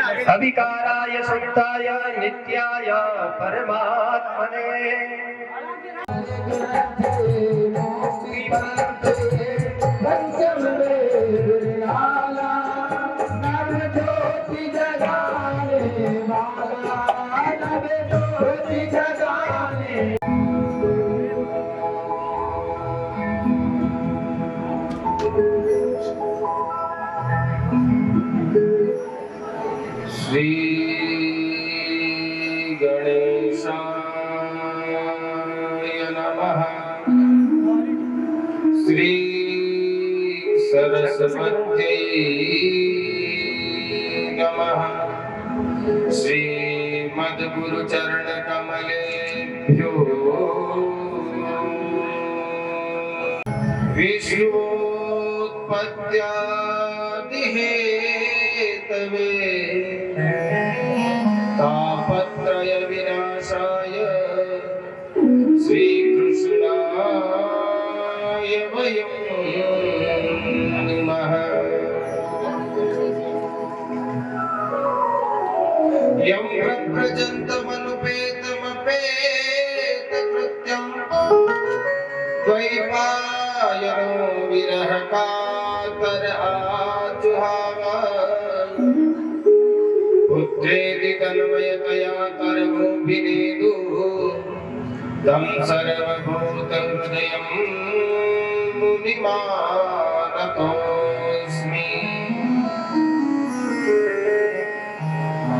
अविकाराय सुप्ताय नित्याय परमात्मने श्री गणेशाय नमः। श्री सरस्वत्यै नमः। श्रीमद्गुरुचरणकमलेभ्यो विश्वोत्पत्त्यादिहेतवे तापत्रय विनाशाय श्रीकृष्णाय वयं नमः। यं प्रव्रजन्तमनुपेतमपेतकृत्यं द्वैपायनो विरहकातर आजुहाव पुत्रेति तन्मयतया तरवोऽभिनेदु तं सर्वभूतहृदयं मुनिमानतोऽस्मि।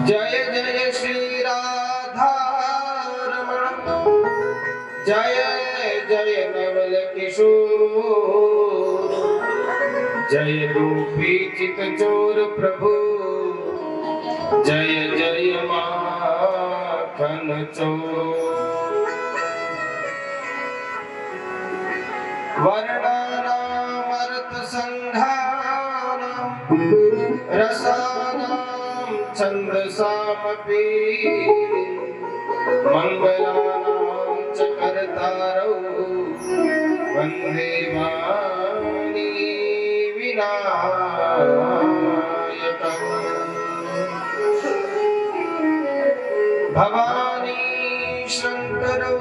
जय जय श्री राधारमण जय जय नवल किशोर जय गोपी चितचोर प्रभु जय जय माखन चोर। वर्णानामर्थ संधानां रसानां छन्दसामपि मंगलानां च कर्तारौ वन्दे वाणी विनायकम्। भवानी शंकरौ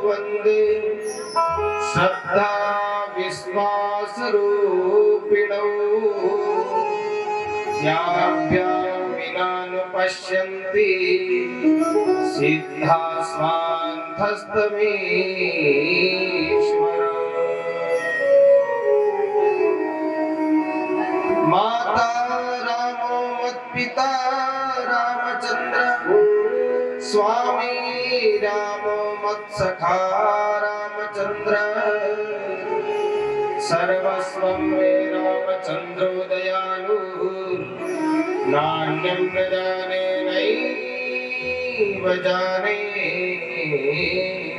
वन्दे श्रद्धा विश्वासरूपिणौ याभ्यां विना न पश्यन्ति सिद्धा स्वान्तस्तमीश्वर। माता रामो मत्पिता रामचंद्र स्वामी रामो मत्सखा रामचंद्र सर्वस्वं मे रामचंद्रो दयालु नान्यं प्रजाने नैव जाने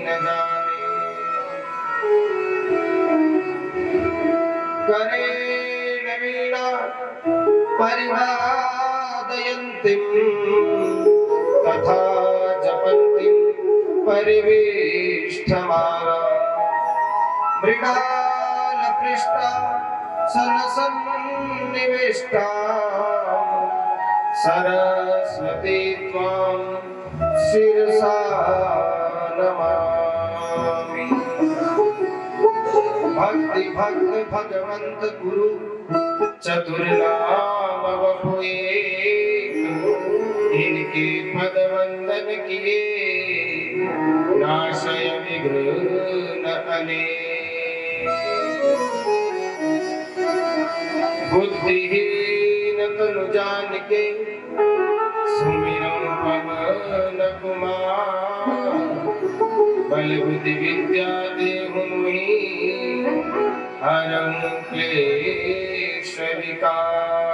न जाने। करेण वीणा परिवादयन्तीं तथा जपन्तीं परिवेष्टमाला मृणालपृष्ठा सनसन्निविष्टा सरस्वती त्वां शिरसा नमामि। भक्ति भक्त भगवंत गुरु चतुर्नाम वपुए इनके पद वंदन किए नाशय विघ्न अनेक। बुद्धिहीन तनु जान के सुमिरौ पवन कुमार बल बुद्धि विद्या देहु मुहि हरं क्लेश विकार।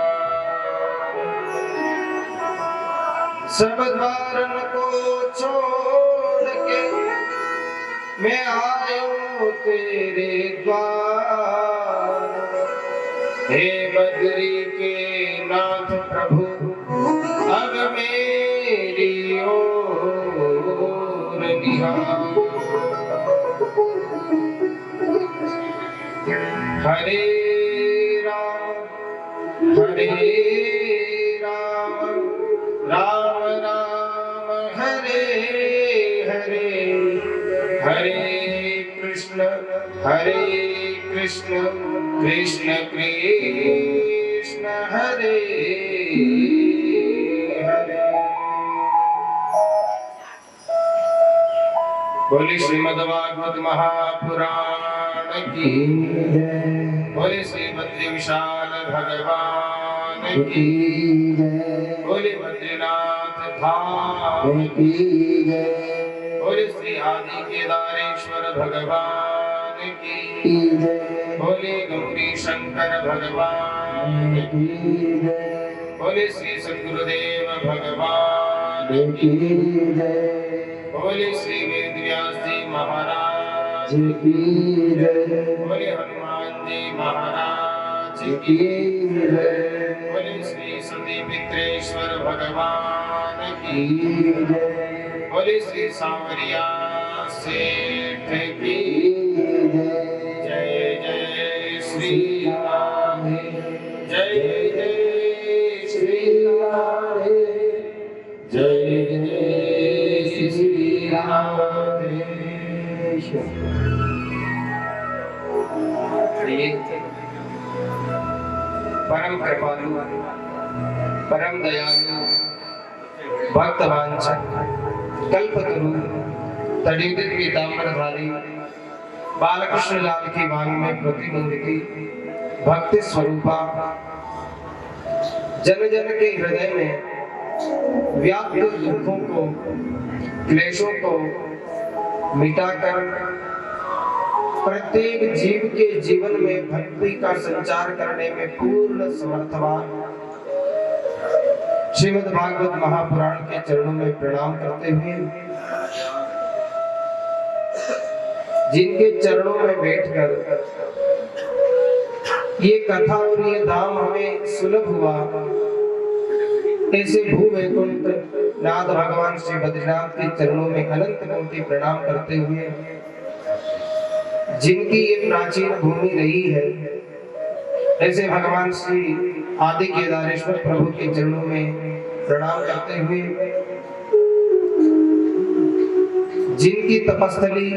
सब द्वारन को छोड़ के मैं आयो तेरे द्वार। हे बद्री के नाथ प्रभु अब मेरी ओर निहार। हरे राम हरे कृष्ण कृष्ण कृष्ण हरे हरे। बोले श्रीमद्भागवत महापुराण की जय। बोले श्री बद्री विशाल भगवान की जय। बोले बद्रीनाथ धाम की जय। बोले श्री आदि केदारेश्वर भगवान की जय। बोले गौरी शंकर भगवान की जय। बोले श्री सद्गुरुदेव भगवान की जय। बोले श्री वेद व्यास जी महाराज की जय। बोले हनुमान जी महाराज की जय। बोले श्री सती मित्रेश्वर भगवान की जय। बोले श्री सांवरिया सेठ की जय। जय श्री राधे जय जय श्री राधे जय जय श्री राधे। परम कृपालु परम दयालु भक्तवांछा कल्पतरु तड़िउदित पीतांबरधारी बालकृष्ण लाल की वाणी में प्रतिमूर्ति भक्ति स्वरूपा जन जन के हृदय में व्याप्त दुखों को क्लेशों को मिटाकर प्रत्येक जीव के जीवन में भक्ति का संचार करने में पूर्ण समर्थवान श्रीमद् भागवत महापुराण के चरणों में प्रणाम करते हुए जिनके चरणों में बैठकर ये कथा और ये धाम हमें सुलभ हुआ, ऐसे भू वैकुंठ नाथ भगवान श्री बद्रीनाथ के चरणों में अनंत कोटि प्रणाम करते हुए जिनकी ये प्राचीन भूमि रही है, ऐसे भगवान श्री आदि केदारेश्वर प्रभु के चरणों में प्रणाम करते हुए जिनकी तपस्थली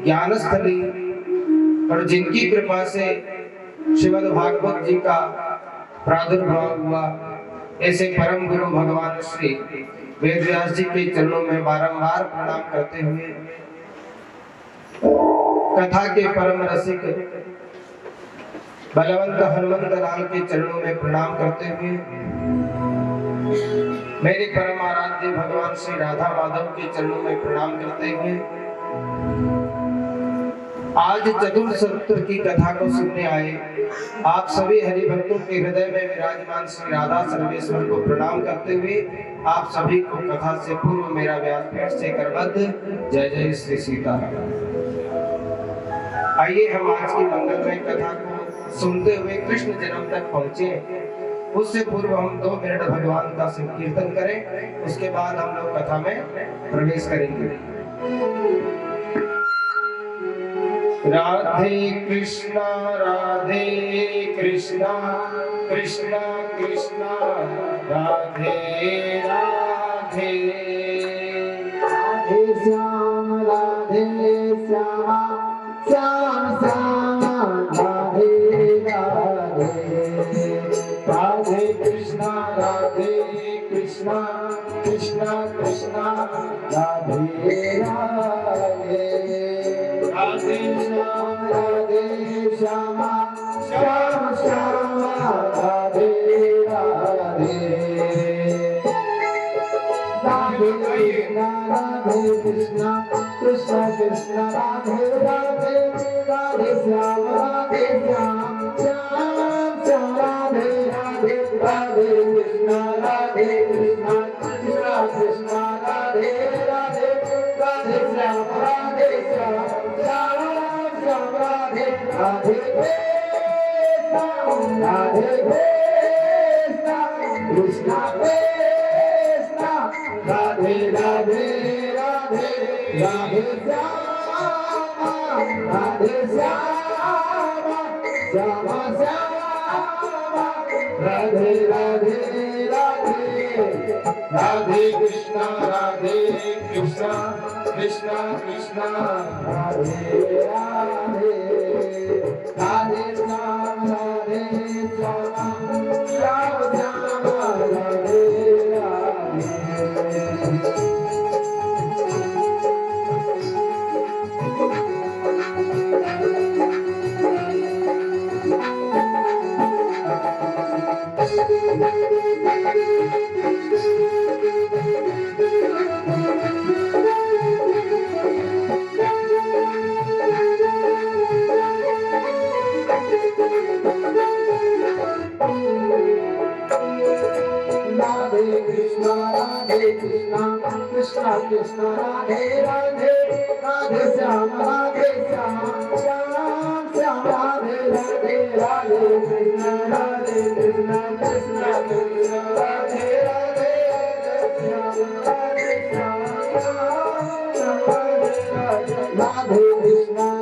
ज्ञानस्थली और जिनकी कृपा से श्रीमद् भागवत जी का प्रादुर्भाव हुआ, ऐसे परम गुरु भगवान श्री वेदव्यास जी के चरणों में बारंबार प्रणाम करते हुए कथा के परम रसिक बलवंत हनुमंत लाल के चरणों में प्रणाम करते हुए मेरे परम आराध्य भगवान श्री राधा माधव के चरणों में प्रणाम करते हुए आज चतुर्थ सत्र की कथा को सुनने आए आप सभी हरि भक्तों के हृदय में विराजमान श्री राधा सर्वेश्वर को प्रणाम करते हुए आप सभी को कथा से पूर्व मेरा व्यासपीठ से करबद्ध जय जय श्री सीताराम। आइए हम आज की मंगलमय कथा को सुनते हुए कृष्ण जन्म तक पहुंचे। उससे पूर्व हम 2 मिनट भगवान का संकीर्तन करें, उसके बाद हम लोग कथा में प्रवेश करेंगे। राधे कृष्णा कृष्णा कृष्णा राधे राधे राधे श्याम श्याम श्याम राधे राधे राधे कृष्णा कृष्णा कृष्णा राधे राधे राधे श्याम श्याम श्याम राधे राधे राधे कृष्णा कृष्णा राधे राधे राधे श्याम श्याम श्याम राधे राधे राधे कृष्णा कृष्णा राधे राधे राधे श्याम श्याम श्याम राधे राधे कृष्णा कृष्णा राधे राधे राधे राधे श्याम श्याम श्याम राधे राधे राधे राधे कृष्णा कृष्णा कृष्णा कृष्णा राधे राधे राधे श्याम राधे श्याम श्याम श्याम राधे राधे। कृष्णा कृष्णा राधे राधे राधे श्याम श्याम श्याम राधे राधे राधे कृष्णा कृष्णा कृष्णा राधे राधे श्याम राधे श्याम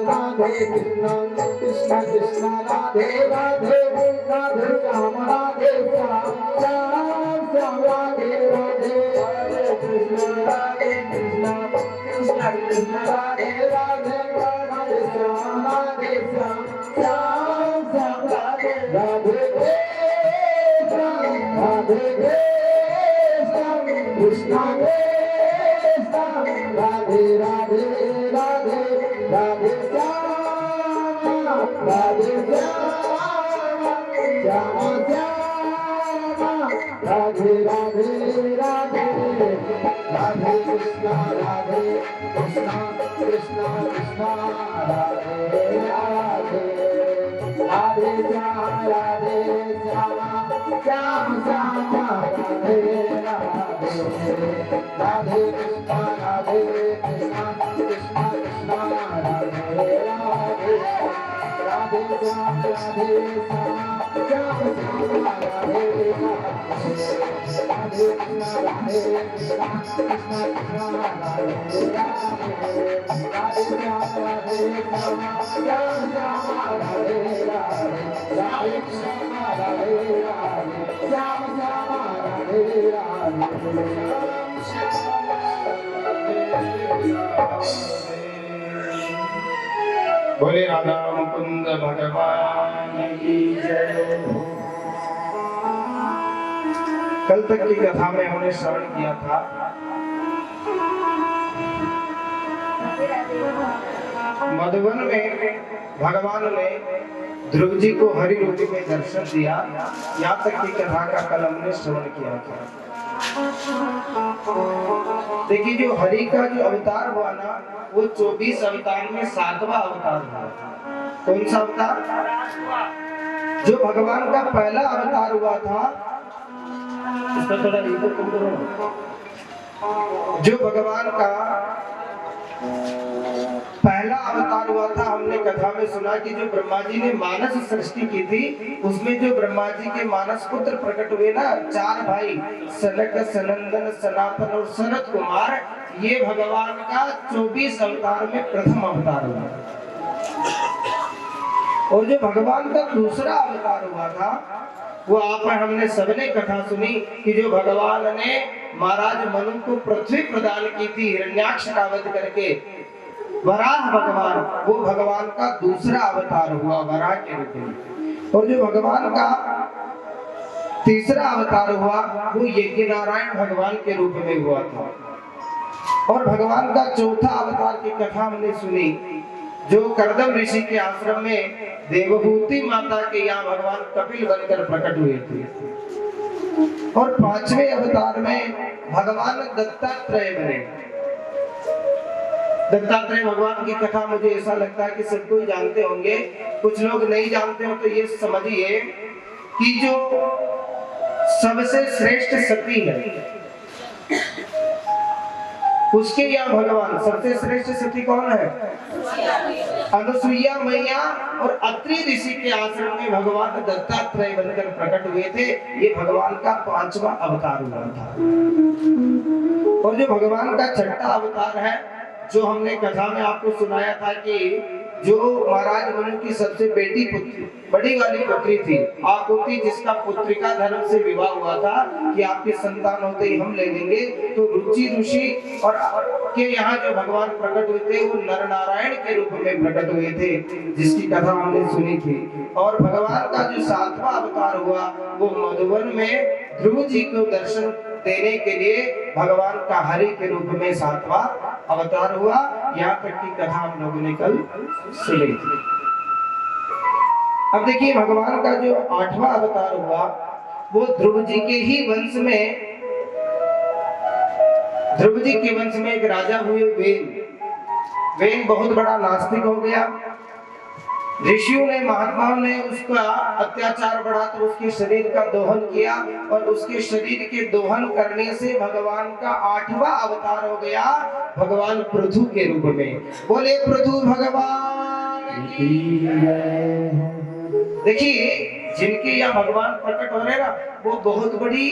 राधे कृष्णा कृष्णा कृष्णा राधे राधे राधे श्याम राधे श्याम श्याम राधे राधे कृष्णा कृष्णा कृष्णा राधे राधे राधे श्याम राधे श्याम श्याम श्याम राधे राधे कृष्णा कृष्णा राधे राधे राधे राधे श्याम राधे श्याम श्याम श्याम राधे राधे राधे राधे कृष्णा कृष्णा कृष्णा राधे राधे राधे श्याम श्याम श्याम राधे राधे राधे कृष्णा कृष्णा कृष्णा राधे राधे राधे श्याम श्याम श्याम राधे राधे कृष्णा कृष्णा कृष्णा राधे राधे राधे श्याम श्याम श्याम राधे राधे राधे कृष्णा राधे श्याम श्याम राधे बोले राधा मुकुंद भगवान की जय। कल तक की कथा में हमने श्रवण किया था मधुवन में भगवान ने ध्रुव जी को हरि रूप में दर्शन दिया। यहाँ तक की कथा का कल हमने श्रवण किया था। देखिए जो हरि का जो अवतार हुआ ना वो 24 अवतार में 7वां अवतार हुआ। कौन सा अवतार? जो भगवान का पहला अवतार हुआ था इसका थोड़ा इधर कम करो। जो भगवान का पहला अवतार हुआ था हमने कथा में सुना कि जो ब्रह्मा जी ने मानस सृष्टि की थी उसमें जो ब्रह्मा जी के मानस पुत्र प्रकट हुए ना 4 भाई सनक सनंदन सनातन और सनत कुमार, ये भगवान का 24 अवतार में प्रथम अवतार हुआ। और जो भगवान का दूसरा अवतार हुआ था वो आप हमने सबने कथा सुनी कि जो भगवान ने महाराज मनु को पृथ्वी प्रदान की थी हिरण्याक्ष का वध करके, वराह भगवान, वो भगवान का दूसरा अवतार हुआ वराह के रूप में। और जो भगवान का तीसरा अवतार हुआ वो यज्ञ नारायण भगवान के रूप में हुआ था। और भगवान का चौथा अवतार की कथा हमने सुनी जो कर्दम ऋषि के आश्रम में देवभूति माता के यहाँ भगवान कपिल बनकर प्रकट हुए थे। और 5वें अवतार में भगवान दत्तात्रेय बने। दत्तात्रेय भगवान की कथा मुझे ऐसा लगता है कि सब कोई जानते होंगे, कुछ लोग नहीं जानते हो तो ये समझिए कि जो सबसे श्रेष्ठ सती है उसके यहाँ भगवान सबसे श्रेष्ठ सती कौन है? अनुसुईया मैया और अत्रि ऋषि के आश्रम में भगवान दत्तात्रेय बनकर प्रकट हुए थे। ये भगवान का 5वां अवतार हुआ था। और जो भगवान का 6ठा अवतार है जो हमने कथा में आपको सुनाया था कि जो महाराज मनु की सबसे बड़ी वाली पुत्री थी आकुति, जिसका पुत्रिका धर्म से विवाह हुआ था कि आपके संतान होते ही हम ले लेंगे, तो रुचि ऋषि और के यहाँ जो भगवान प्रकट हुए थे वो नर नारायण के रूप में प्रकट हुए थे, जिसकी कथा हमने सुनी थी। और भगवान का जो 7वां अवतार हुआ वो मधुवन में ध्रुव जी को दर्शन देने के लिए भगवान का हरि के रूप में 7वां अवतार हुआ। यहाँ तक की कथा हम लोगों ने कल सुनी थी। अब देखिए भगवान का जो 8वां अवतार हुआ वो ध्रुव जी के ही वंश में, ध्रुव जी के वंश में एक राजा हुए वेन बहुत बड़ा नास्तिक हो गया। ऋषियों ने महात्माओं ने उसका अत्याचार बढ़ा तो उसके शरीर का दोहन किया, और उसके शरीर के दोहन करने से भगवान का 8वां अवतार हो गया भगवान पृथु के रूप में। बोले पृथु भगवान की जय। देखिए जिनके यहाँ भगवान प्रकट हो रहे ना वो बहुत बड़ी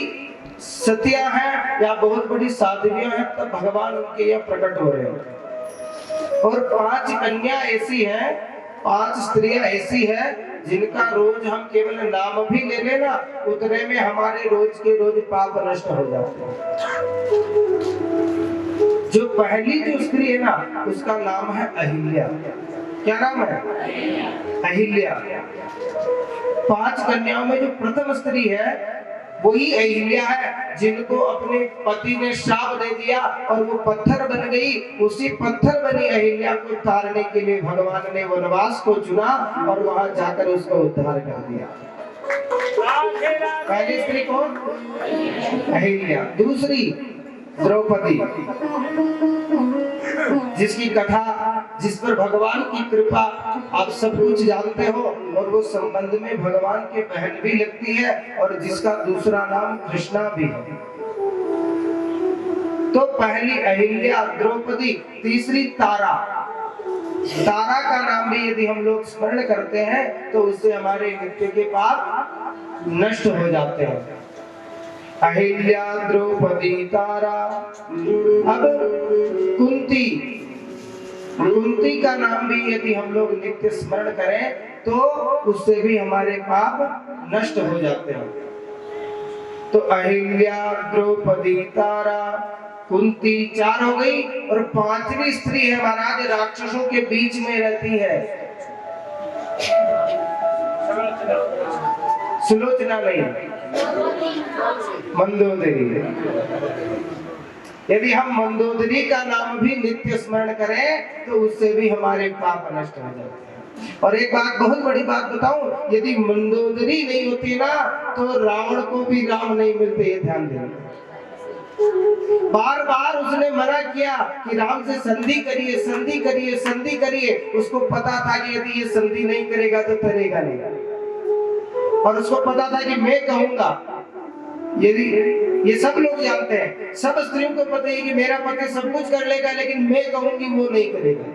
सतिया है या बहुत बड़ी साध्वियां हैं, तब भगवान उनके यहाँ प्रकट हो रहे हैं। और 5 कन्या ऐसी हैं, 5 स्त्रियां ऐसी हैं जिनका रोज हम केवल नाम भी ले लेना उतने में हमारे रोज के रोज पाप नष्ट हो जाते हैं। जो पहली जो स्त्री है ना उसका नाम है अहिल्या। क्या नाम है? अहिल्या। 5 कन्याओं में जो प्रथम स्त्री है वही अहिल्या है, जिनको अपने पति ने श्राप दे दिया और वो पत्थर बन गई। उसी पत्थर बनी अहिल्या को तारने के लिए भगवान ने वनवास को चुना और वहां जाकर उसको उद्धार कर दिया। पहली स्त्री कौन? अहिल्या। दूसरी द्रौपदी, जिसकी कथा, जिस पर भगवान की कृपा आप सब कुछ जानते हो, और वो संबंध में भगवान के बहन भी लगती है और जिसका दूसरा नाम कृष्णा भी है। तो पहली अहिल्या, द्रौपदी, तीसरी तारा। तारा का नाम भी यदि हम लोग स्मरण करते हैं तो उससे हमारे नित्य के पाप नष्ट हो जाते हैं। अहिल्या, द्रौपदी, तारा। अब कुंती का नाम भी यदि हम लोग नित्य स्मरण करें तो उससे भी हमारे पाप नष्ट हो जाते हैं। तो अहिल्या, द्रौपदी, तारा, कुंती 4 हो गई। और 5वीं स्त्री है महाराज, राक्षसों के बीच में रहती है, सुलोचना नहीं, मंदोदरी। यदि हम मंदोदरी का नाम भी नित्य स्मरण करें तो उससे भी हमारे पाप नष्ट हो जाते हैं। और एक बात, बहुत बड़ी बात बताऊं, यदि मंदोदरी नहीं होती ना तो रावण को भी राम नहीं मिलते, ये ध्यान देना। बार बार उसने मना किया कि राम से संधि करिए, संधि करिए, संधि करिए। उसको पता था कि यदि ये संधि नहीं करेगा तो तरेगा नहीं, और उसको पता था कि मैं कहूंगा, यदि ये सब लोग जानते हैं, सब स्त्रियों को पता है कि मेरा पति सब कुछ कर लेगा लेकिन मैं कहूंगी वो नहीं करेगा।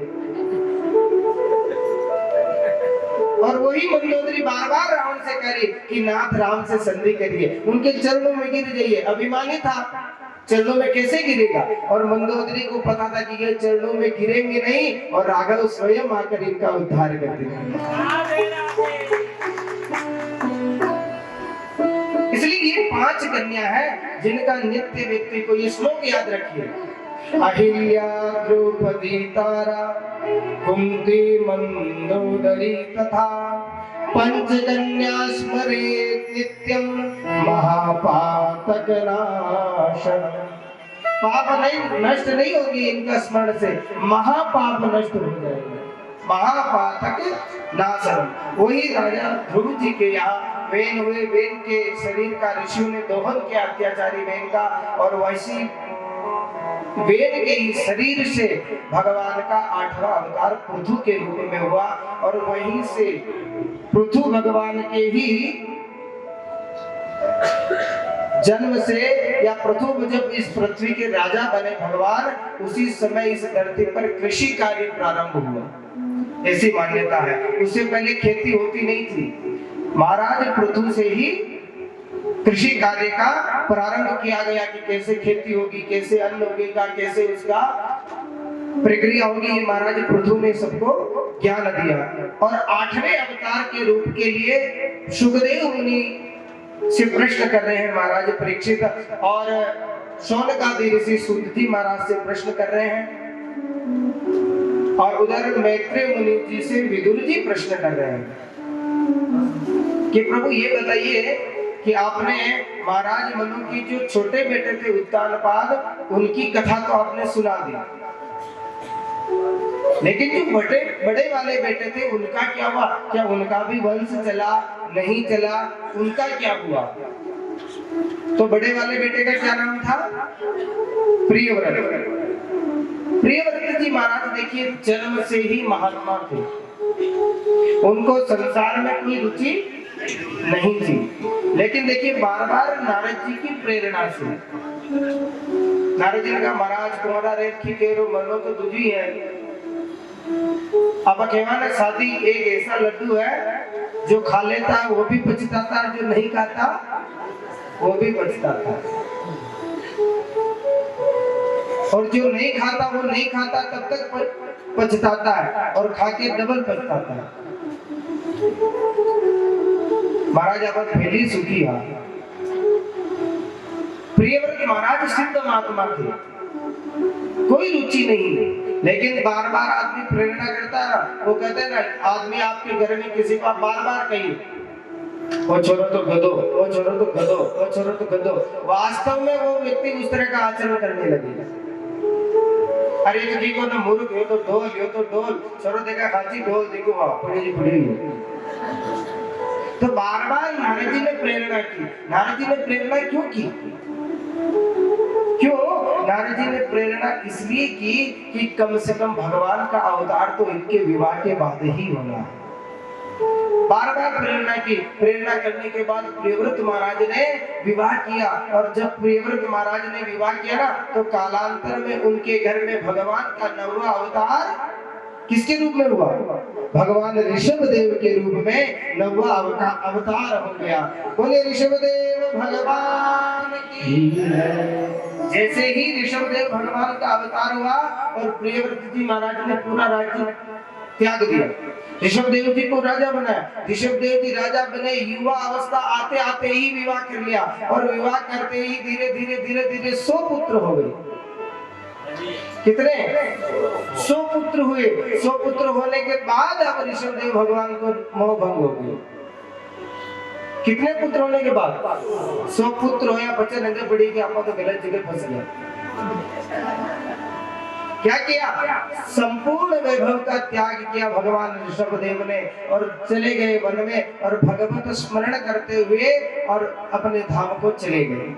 और वही मंदोदरी बार बार रावण से कह रही कि नाथ राम से संधि करिए, उनके चरणों में गिर जाइए। अभिमानी था, चरणों में कैसे गिरेगा? और मंदोदरी को पता था कि ये चरणों में गिरेंगे नहीं, और राघव स्वयं आकर इनका उद्धार कर देंगे। इसलिए ये 5 कन्या है जिनका नित्य व्यक्ति को ये श्लोक याद रखिए। अहिल्या, द्रौपदी, तारा, कुंती, मंदोदरी तथा 5 कन्या स्मरेत् नित्यं महापातक नाशन। पाप नहीं नष्ट नहीं होगी इनका स्मरण से, महापाप नष्ट हो जाएगा। महापातक नाशन। वही राजा ध्रुव जी के यहाँ वेन हुए, वेन के शरीर का ऋषियों ने दोहन किया, अत्याचारी वेन का, और वैसी वेन के ही शरीर से भगवान का 8वां अवतार पृथु के रूप में हुआ। और वहीं से पृथु भगवान के ही जन्म से, या पृथु जब इस पृथ्वी के राजा बने भगवान, उसी समय इस धरती पर कृषि कार्य प्रारंभ हुआ, ऐसी मान्यता है। उससे पहले खेती होती नहीं थी। महाराज पृथु से ही कृषि कार्य का प्रारंभ किया गया कि कैसे खेती होगी, कैसे अन्न उगेगा, कैसे उसका प्रक्रिया होगी, ये महाराज पृथु ने सबको ज्ञान दिया। और 8वें अवतार के रूप के लिए सुखदेव मुनि से प्रश्न कर रहे हैं महाराज परीक्षित, और शौनकादि ऋषि सूत जी महाराज से प्रश्न कर रहे हैं, और उधर मैत्रेय मुनि जी से विदुर जी प्रश्न कर रहे हैं कि प्रभु ये बताइए कि आपने महाराज मनु की जो छोटे बेटे थे उत्तानपाद, उनकी कथा तो आपने सुना दी, लेकिन जो बड़े वाले बेटे थे उनका क्या हुआ? क्या उनका भी वंश चला, नहीं चला? उनका क्या हुआ? तो बड़े वाले बेटे का क्या नाम था? प्रियव्रत। प्रियव्रत जी महाराज देखिए जन्म से ही महात्मा थे, उनको संसार में कोई रुचि नहीं थी, लेकिन देखिए बार बार नारद जी की प्रेरणा से नारद जी ने कहा महाराज तुम्हारा रेखी केरो मनो तो तुझी है। अब कहना शादी एक ऐसा लड्डू है जो खा लेता है वो भी पछताता है, जो नहीं खाता वो भी पछताता है, और जो नहीं खाता वो नहीं खाता तब तक पछताता है, और खा के डबल पछताता है। महाराज अपन पहली सुखी है। प्रियव्रत महाराज सिद्ध महात्मा थे, कोई रुचि नहीं, लेकिन बार बार आदमी प्रेरणा करता है। वो कहते हैं ना, आदमी आपके घर में किसी को बार बार कहिए वो छोरो तो गधो, वो छोरो तो गधो, वो छोरो तो गधो, वास्तव में वो व्यक्ति उस तरह का आचरण करने लगेगा। अरे जी को ना मूर्ख हो तो ढोल, छोरो देखा खाची ढोल देखो वहां पड़ी जी पड़ी। तो बार बार नारद जी ने प्रेरणा की। नारद जी ने प्रेरणा क्यों की? क्यों नारद जी ने प्रेरणा इसलिए की कि कम से कम भगवान का अवतार तो इनके विवाह के बाद ही होना है। बार बार प्रेरणा की। प्रेरणा करने के बाद प्रियव्रत महाराज ने विवाह किया, और जब प्रियव्रत महाराज ने विवाह किया ना, तो कालांतर में उनके घर में भगवान का 9वां अवतार किसके रूप में हुआ? भगवान ऋषभ देव के रूप में 9वां अवतार हो गया। बोले ऋषभ देव भगवान की। जैसे ही ऋषभ देव भगवान का अवतार हुआ और प्रियव्रत जी महाराज ने पूरा राज्य त्याग दिया, ऋषभ देव जी को राजा बनाया। ऋषभ देव जी राजा बने, युवा अवस्था आते आते ही विवाह कर लिया, और विवाह करते ही धीरे धीरे 100 पुत्र हो गए। कितने? 100 पुत्र हुए। 100 पुत्र होने के बाद अब ऋषभ देव भगवान को मोह भंग हो गया। कितने पुत्र होने के बाद? 100 पुत्र होया, बच्चे नंगे पड़ी कि आपको तो गलत जगह फंस गया। क्या किया? संपूर्ण वैभव का त्याग किया भगवान ऋषभ देव ने, और चले गए वन में, और भगवत स्मरण करते हुए और अपने धाम को चले गए।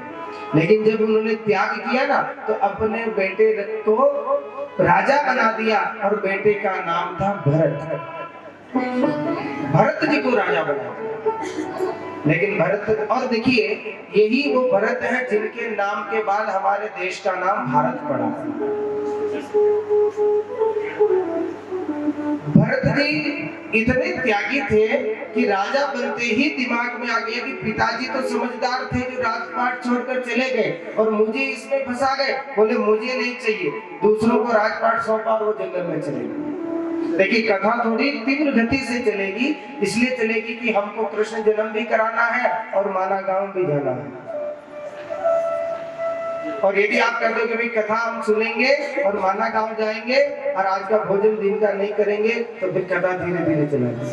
लेकिन जब उन्होंने त्याग किया ना, तो अपने बेटे को राजा बना दिया, और बेटे का नाम था भरत। भरत जी को राजा बना दिया। लेकिन भरत, और देखिए यही वो भरत है जिनके नाम के बाद हमारे देश का नाम भारत पड़ा। भरत जी इतने त्यागी थे कि राजा बनते ही दिमाग में आ गया कि पिताजी तो समझदार थे जो राजपाट छोड़कर चले गए, और मुझे इसमें फंसा गए। बोले मुझे नहीं चाहिए, दूसरों को राजपाट सौंपा और वो जंगल में चले गए। देखिए कथा थोड़ी तीव्र गति से चलेगी, इसलिए चलेगी कि हमको कृष्ण जन्म भी कराना है और माना गांव भी जाना है। और यदि आप कहते हो कि भाई कथा हम सुनेंगे और माना गांव जाएंगे और आज का भोजन दिन का नहीं करेंगे, तो फिर कथा धीरे धीरे चलेगी।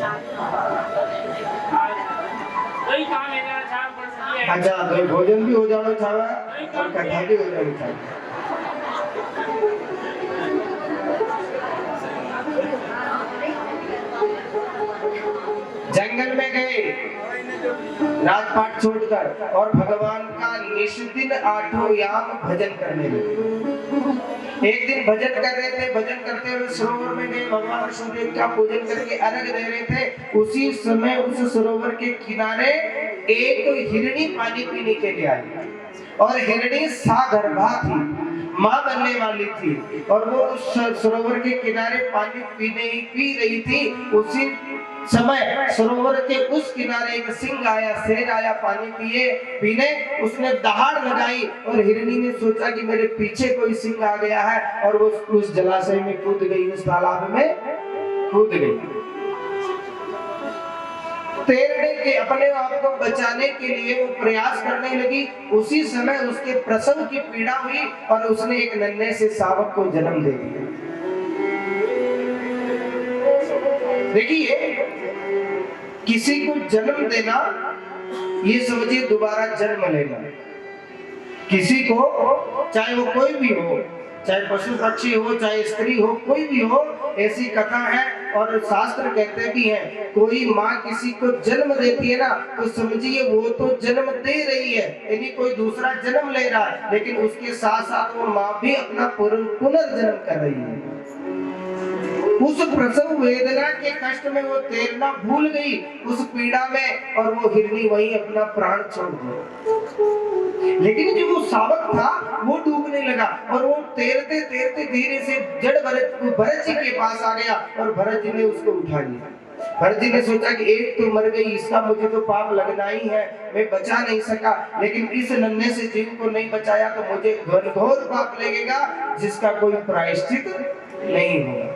अच्छा, तो भोजन भी हो जाना चाहिए और कथा भी हो जानी चाहिए। जंगल में गए राजपाट छोड़कर, और भगवान का निष्दिन 8 याम भजन करने लगे। एक दिन भजन कर रहे थे, भजन करते हुए सरोवर में गए, भगवान विष्णुदेव का पूजन करके अर्घ दे रहे थे। उसी समय उस सरोवर के किनारे एक हिरणी पानी पीने के लिए आई, और हिरणी सागर्भा थी, मां बनने वाली थी, और वो उस सरोवर के किनारे पानी पी रही थी। उसी समय सरोवर के उस किनारे एक सिंह आया, शेर आया पानी पीने। उसने दहाड़ लगाई और हिरनी ने सोचा कि मेरे पीछे कोई सिंह आ गया है, और वो उस जलाशय में कूद गई, उस तालाब में कूद गई। तैरने के अपने आप को बचाने के लिए वो प्रयास करने लगी। उसी समय उसके प्रसव की पीड़ा हुई और उसने एक नन्हे से शावक को जन्म दे दिया। देखिए, किसी को जन्म देना ये समझिए दोबारा जन्म लेना। किसी को, चाहे वो कोई भी हो, चाहे पशु पक्षी हो, चाहे स्त्री हो, कोई भी हो, ऐसी कथा है और शास्त्र कहते भी हैं, कोई माँ किसी को जन्म देती है ना, तो समझिए वो तो जन्म दे रही है, यानी कोई दूसरा जन्म ले रहा है, लेकिन उसके साथ साथ वो माँ भी अपना पुनर्जन्म कर रही है। उस प्रसव वेदना के कष्ट में वो तैरना भूल गई, उस पीड़ा में, और वो हिरनी वहीं अपना प्राण छोड़ दिया। लेकिन जो वो शावक था वो डूबने लगा और वो तैरते तैरते धीरे से जड़ भरत जी के पास आ गया और भरत जी ने उसको उठा लिया। भरत जी ने सोचा कि एक तो मर गई, इसका मुझे तो पाप लगना ही है, मैं बचा नहीं सका, लेकिन इस नन्हे से जीव को नहीं बचाया तो मुझे घोर पाप लगेगा जिसका कोई प्रायश्चित नहीं होगा।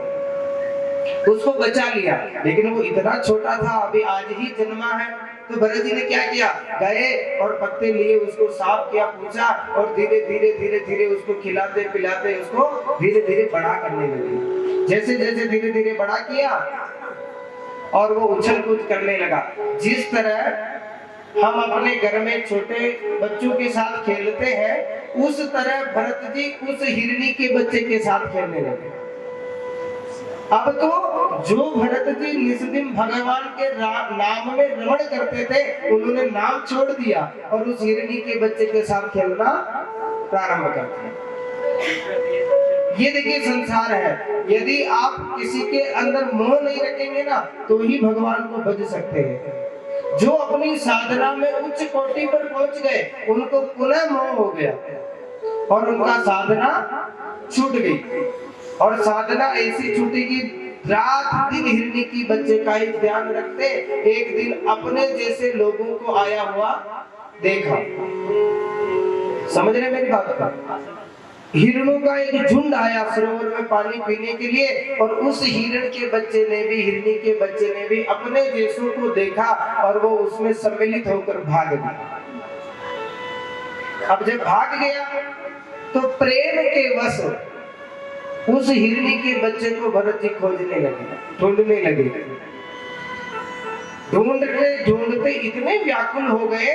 उसको बचा लिया, लेकिन वो इतना छोटा था, अभी आज ही जन्मा है। तो भरत जी ने क्या किया, गए और पत्ते लिए, उसको साफ किया, पूछा, और धीरे धीरे धीरे धीरे उसको खिलाते पिलाते उसको धीरे धीरे बड़ा करने लगे। जैसे जैसे धीरे धीरे बड़ा किया और वो उछल कूद करने लगा। जिस तरह हम अपने घर में छोटे बच्चों के साथ खेलते हैं, उस तरह भरत जी उस हिरनी के बच्चे के साथ खेलने लगे। अब तो जो भरत जी निस्दिन भगवान के नाम में रमण करते थे, उन्होंने नाम छोड़ दिया और उस हिरनी के बच्चे के साथ खेलना प्रारंभ करते हैं। ये देखिए संसार है, यदि आप किसी के अंदर मोह नहीं रखेंगे ना, तो ही भगवान को भज सकते हैं। जो अपनी साधना में उच्च कोटि पर पहुंच गए, उनको पुनः मोह हो गया और उनका साधना छूट गई। और साधना ऐसी छूटी कि रात दिन हिरनी की बच्चे का ही ध्यान रखते। एक दिन अपने जैसे लोगों को आया हुआ देखा। समझ रहे मेरी बात का? हिरणों का एक झुंड आया सरोवर में पानी पीने के लिए, और उस हिरण के बच्चे ने भी, हिरनी के बच्चे ने भी अपने जैसों को देखा और वो उसमें सम्मिलित होकर भाग गया। अब जब भाग गया तो प्रेम के वश उस हिरनी के बच्चे को भरत जी खोजने लगे, ढूंढने लगे। ढूंढते इतने व्याकुल हो गए,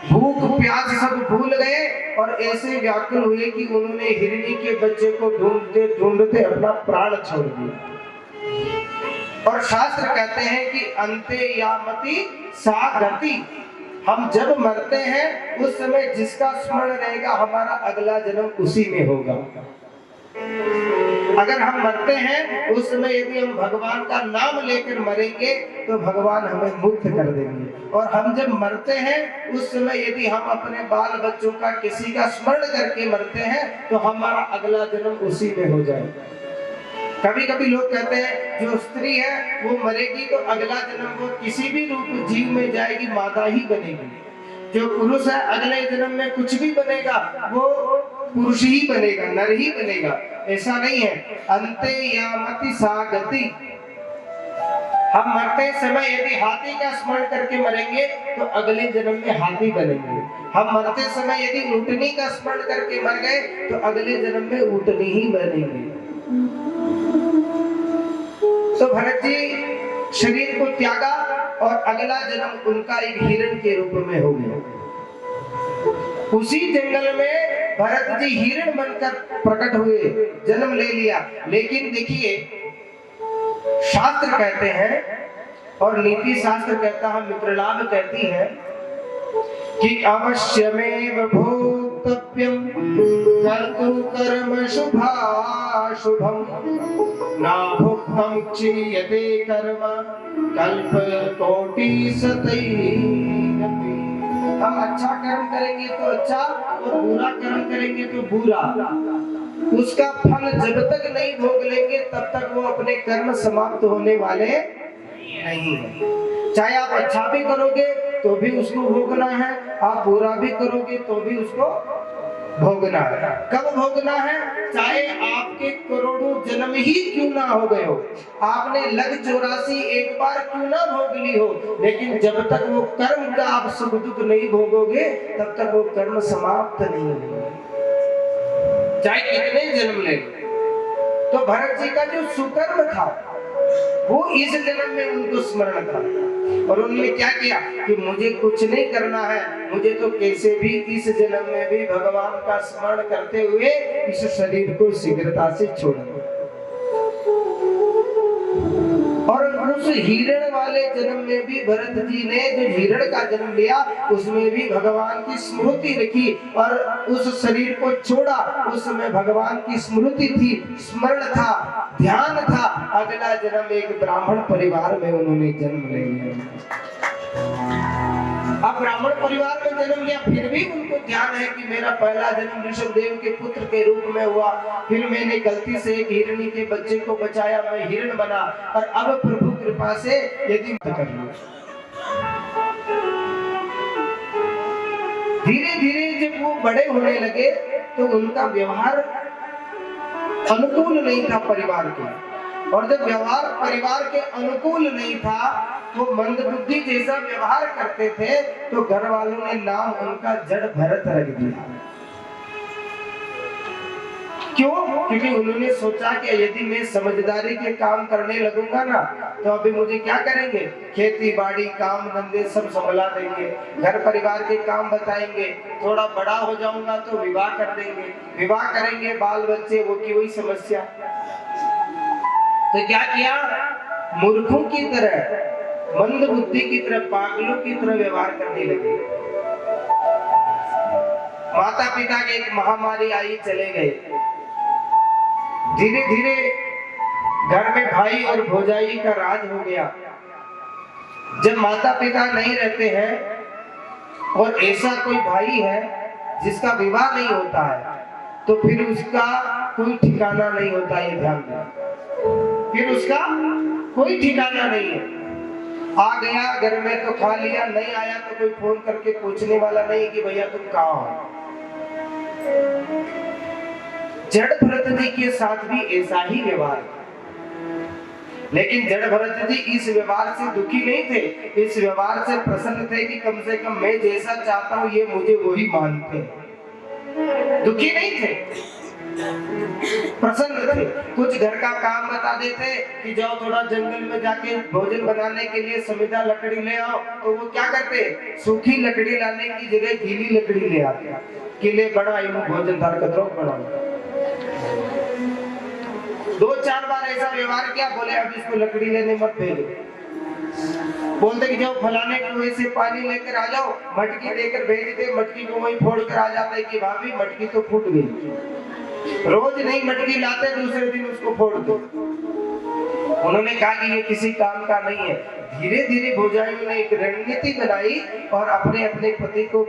भूख प्यास सब भूल गए और ऐसे व्याकुल हुए कि उन्होंने हिरनी के बच्चे को ढूंढते ढूंढते अपना प्राण छोड़ दिया। और शास्त्र कहते हैं कि अंते यामति सा गति, हम जब मरते हैं उस समय जिसका स्मरण रहेगा हमारा अगला जन्म उसी में होगा। अगर हम मरते हैं उस समय यदि हम भगवान का नाम लेकर मरेंगे तो भगवान हमें मुक्त कर देंगे, और हम जब मरते हैं उस समय यदि हम अपने बाल बच्चों का किसी का स्मरण करके मरते हैं तो हमारा अगला जन्म उसी में हो जाएगा। कभी कभी लोग कहते हैं जो स्त्री है वो मरेगी तो अगला जन्म वो किसी भी रूप जीव में जाएगी, माता ही बनेगी। जो पुरुष है अगले जन्म में कुछ भी बनेगा वो पुरुष ही बनेगा, नर ही बनेगा। ऐसा नहीं है। अंते यामति सा गति, हम मरते समय यदि हाथी का स्मरण करके मरेंगे तो अगले जन्म में हाथी बनेंगे। हम मरते समय यदि ऊंटनी का स्मरण करके मर गए तो अगले जन्म में ऊंटनी ही बनेंगे। तो भरत जी शरीर को त्यागा और अगला जन्म उनका एक हिरण के रूप में हो गया। उसी जंगल में भरत जी हिरण बनकर प्रकट हुए, जन्म ले लिया। लेकिन देखिए शास्त्र कहते हैं और नीति शास्त्र कहता है, मित्रलाभ कहती है कि अवश्यमेव भोक्तव्यम कर्तुं कर्म शुभाशुभम ना भुक्तं क्षीयते कर्म कल्प कोटि शतैरपि। हम अच्छा कर्म करेंगे तो अच्छा और बुरा कर्म करेंगे तो बुरा, उसका फल जब तक नहीं भोग लेंगे तब तक वो अपने कर्म समाप्त होने वाले नहीं है। चाहे आप अच्छा भी करोगे तो भी उसको भोगना है, आप बुरा भी करोगे तो भी उसको भोगना है। कब भोगना है? चाहे आपके करोड़ों जन्म ही क्यों ना हो गए हो, आपने लग 84 एक बार क्यों ना भोग ली हो, लेकिन जब तक वो कर्म का आप सुख दुख नहीं भोगोगे तब तक वो कर्म समाप्त नहीं होंगे, चाहे कितने जन्म ले। तो भरत जी का जो सुकर्म था वो इस जन्म में उनको स्मरण था, और उन्होंने क्या किया कि मुझे कुछ नहीं करना है, मुझे तो कैसे भी इस जन्म में भी भगवान का स्मरण करते हुए इस शरीर को शीघ्रता से छोड़ना। और उस हिरण वाले जन्म में भी भरत जी ने जो हिरण का जन्म लिया उसमें भी भगवान की स्मृति रखी और उस शरीर को छोड़ा। उसमें भगवान की स्मृति थी, स्मरण था, ध्यान था। अगला जन्म एक ब्राह्मण परिवार में उन्होंने जन्म ले लिया। अब ब्राह्मण परिवार में जन्म लिया, फिर भी उनको ध्यान है कि मेरा पहला जन्म ऋषभदेव के पुत्र के रूप में हुआ, फिर मैंने गलती से एक हिरणी के बच्चे को बचाया, मैं हिरण बना, और अब प्रभु कृपा से यदि कर लूं। धीरे धीरे जब वो बड़े होने लगे तो उनका व्यवहार अनुकूल नहीं था परिवार के, और जब व्यवहार परिवार के अनुकूल नहीं था वो मंदबुद्धि जैसा व्यवहार करते थे, तो घर वालों ने नाम उनका जड़ भरत रख दिया। क्यों? क्योंकि उन्होंने सोचा कि यदि मैं समझदारी के काम करने लगूंगा ना तो अभी मुझे क्या करेंगे, खेती बाड़ी काम धंधे सब संभला देंगे, घर परिवार के काम बताएंगे, थोड़ा बड़ा हो जाऊंगा तो विवाह कर देंगे, विवाह करेंगे बाल बच्चे, वो की वही समस्या। तो क्या किया, मूर्खों की तरह, मंद बुद्धि की तरह, पागलों की तरह व्यवहार करने लगे। माता पिता की एक महामारी आई, चले गए। धीरे धीरे घर में भाई और भौजाई का राज हो गया। जब माता पिता नहीं रहते हैं और ऐसा कोई भाई है जिसका विवाह नहीं होता है तो फिर उसका कोई ठिकाना नहीं होता, ये ध्यान दें। फिर उसका कोई ठिकाना नहीं है। आ गया घर में तो खा लिया, नहीं आया तो कोई फोन करके पूछने वाला नहीं कि भैया तुम कहाँ हो। जड़ भरत जी के साथ भी ऐसा ही व्यवहार, लेकिन जड़ भरत जी इस व्यवहार से दुखी नहीं थे, इस व्यवहार से प्रसन्न थे कि कम से कम मैं जैसा चाहता हूँ ये मुझे वही मानते हैं। दुखी नहीं थे, प्रसन्न थे। कुछ घर का काम बता देते कि जाओ थोड़ा जंगल में जाके भोजन बनाने के लिए समिधा लकड़ी ले आओ, तो वो क्या करते, सूखी लकड़ी लाने की जगह गीली लकड़ी ले आते कि ले बड़ा भोजन दार कतरो बना। 2-4 बार ऐसा व्यवहार किया, बोले अब इसको लकड़ी लेने मत भेजो। बोलते कि जाओ फलाने कुएं से पानी लेकर आ जाओ, मटकी देकर भेज दे, मटकी को वहीं फोड़ कर आ जाता है कि भाभी मटकी तो फूट गई। रोज नहीं मटकी लाते, दूसरे दिन उसको फोड़ दो। उन्होंने कहा कि ये किसी काम का नहीं है। धीरे धीरे भौजाइयों ने एक रणनीति बनाई और अपने अपने पति को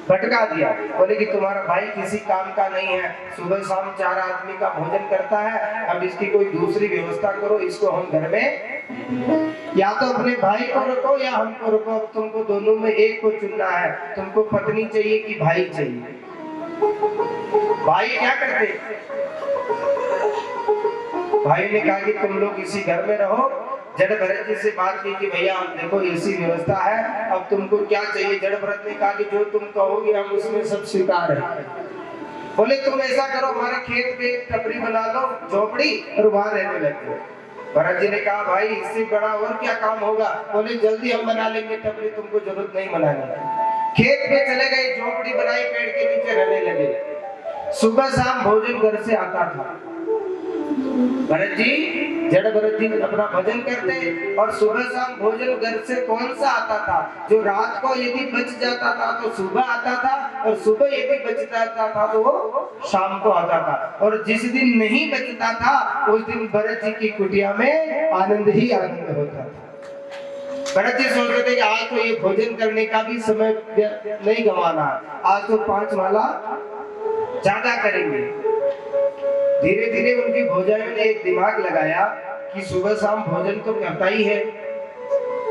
भटका दिया। बोले कि तुम्हारा भाई किसी काम का नहीं है, सुबह शाम 4 आदमी का भोजन करता है, अब इसकी कोई दूसरी व्यवस्था करो, इसको हम घर में या तो अपने भाई को रखो या हमको रखो। अब तुमको दोनों में एक को चुनना है, तुमको पत्नी चाहिए कि भाई चाहिए। भाई क्या करते, भाई ने कहा कि तुम लोग इसी घर में रहो। जड़ भरत जी से बात की कि भैया आप देखो ऐसी व्यवस्था है, अब तुमको क्या चाहिए। जड़ भरत ने कहा कि जो तुम कहोगे हम उसमें सब स्वीकार है। बोले तुम ऐसा करो, हमारे खेत पे एक टपरी बना लो, झोपड़ी, और वहां रहने लगते। भरत जी ने कहा भाई इससे बड़ा और क्या काम होगा। बोले जल्दी हम बना लेंगे टपरी, तुमको जरूरत नहीं बनाने की। खेत पे चले गए, झोपड़ी बनाई, पेड़ के नीचे रहने लगे। सुबह शाम भोजन घर से आता था। भरत जी, जड़ भरत जी अपना भजन करते और सुबह शाम भोजन घर से कौन सा आता था, जो रात को यदि बच जाता था तो सुबह आता था, और सुबह यदि बच जाता था तो वो शाम को आता था, और जिस दिन नहीं बचता था उस दिन भरत जी की कुटिया में आनंद ही आनंद होता था। भरत जी सोचते थे कि आज तो ये भोजन करने का भी समय नहीं गंवाना, आज तो 5 माला ज्यादा करेंगे। धीरे धीरे उनकी भौजाइयों ने एक दिमाग लगाया कि सुबह शाम भोजन तो करता ही है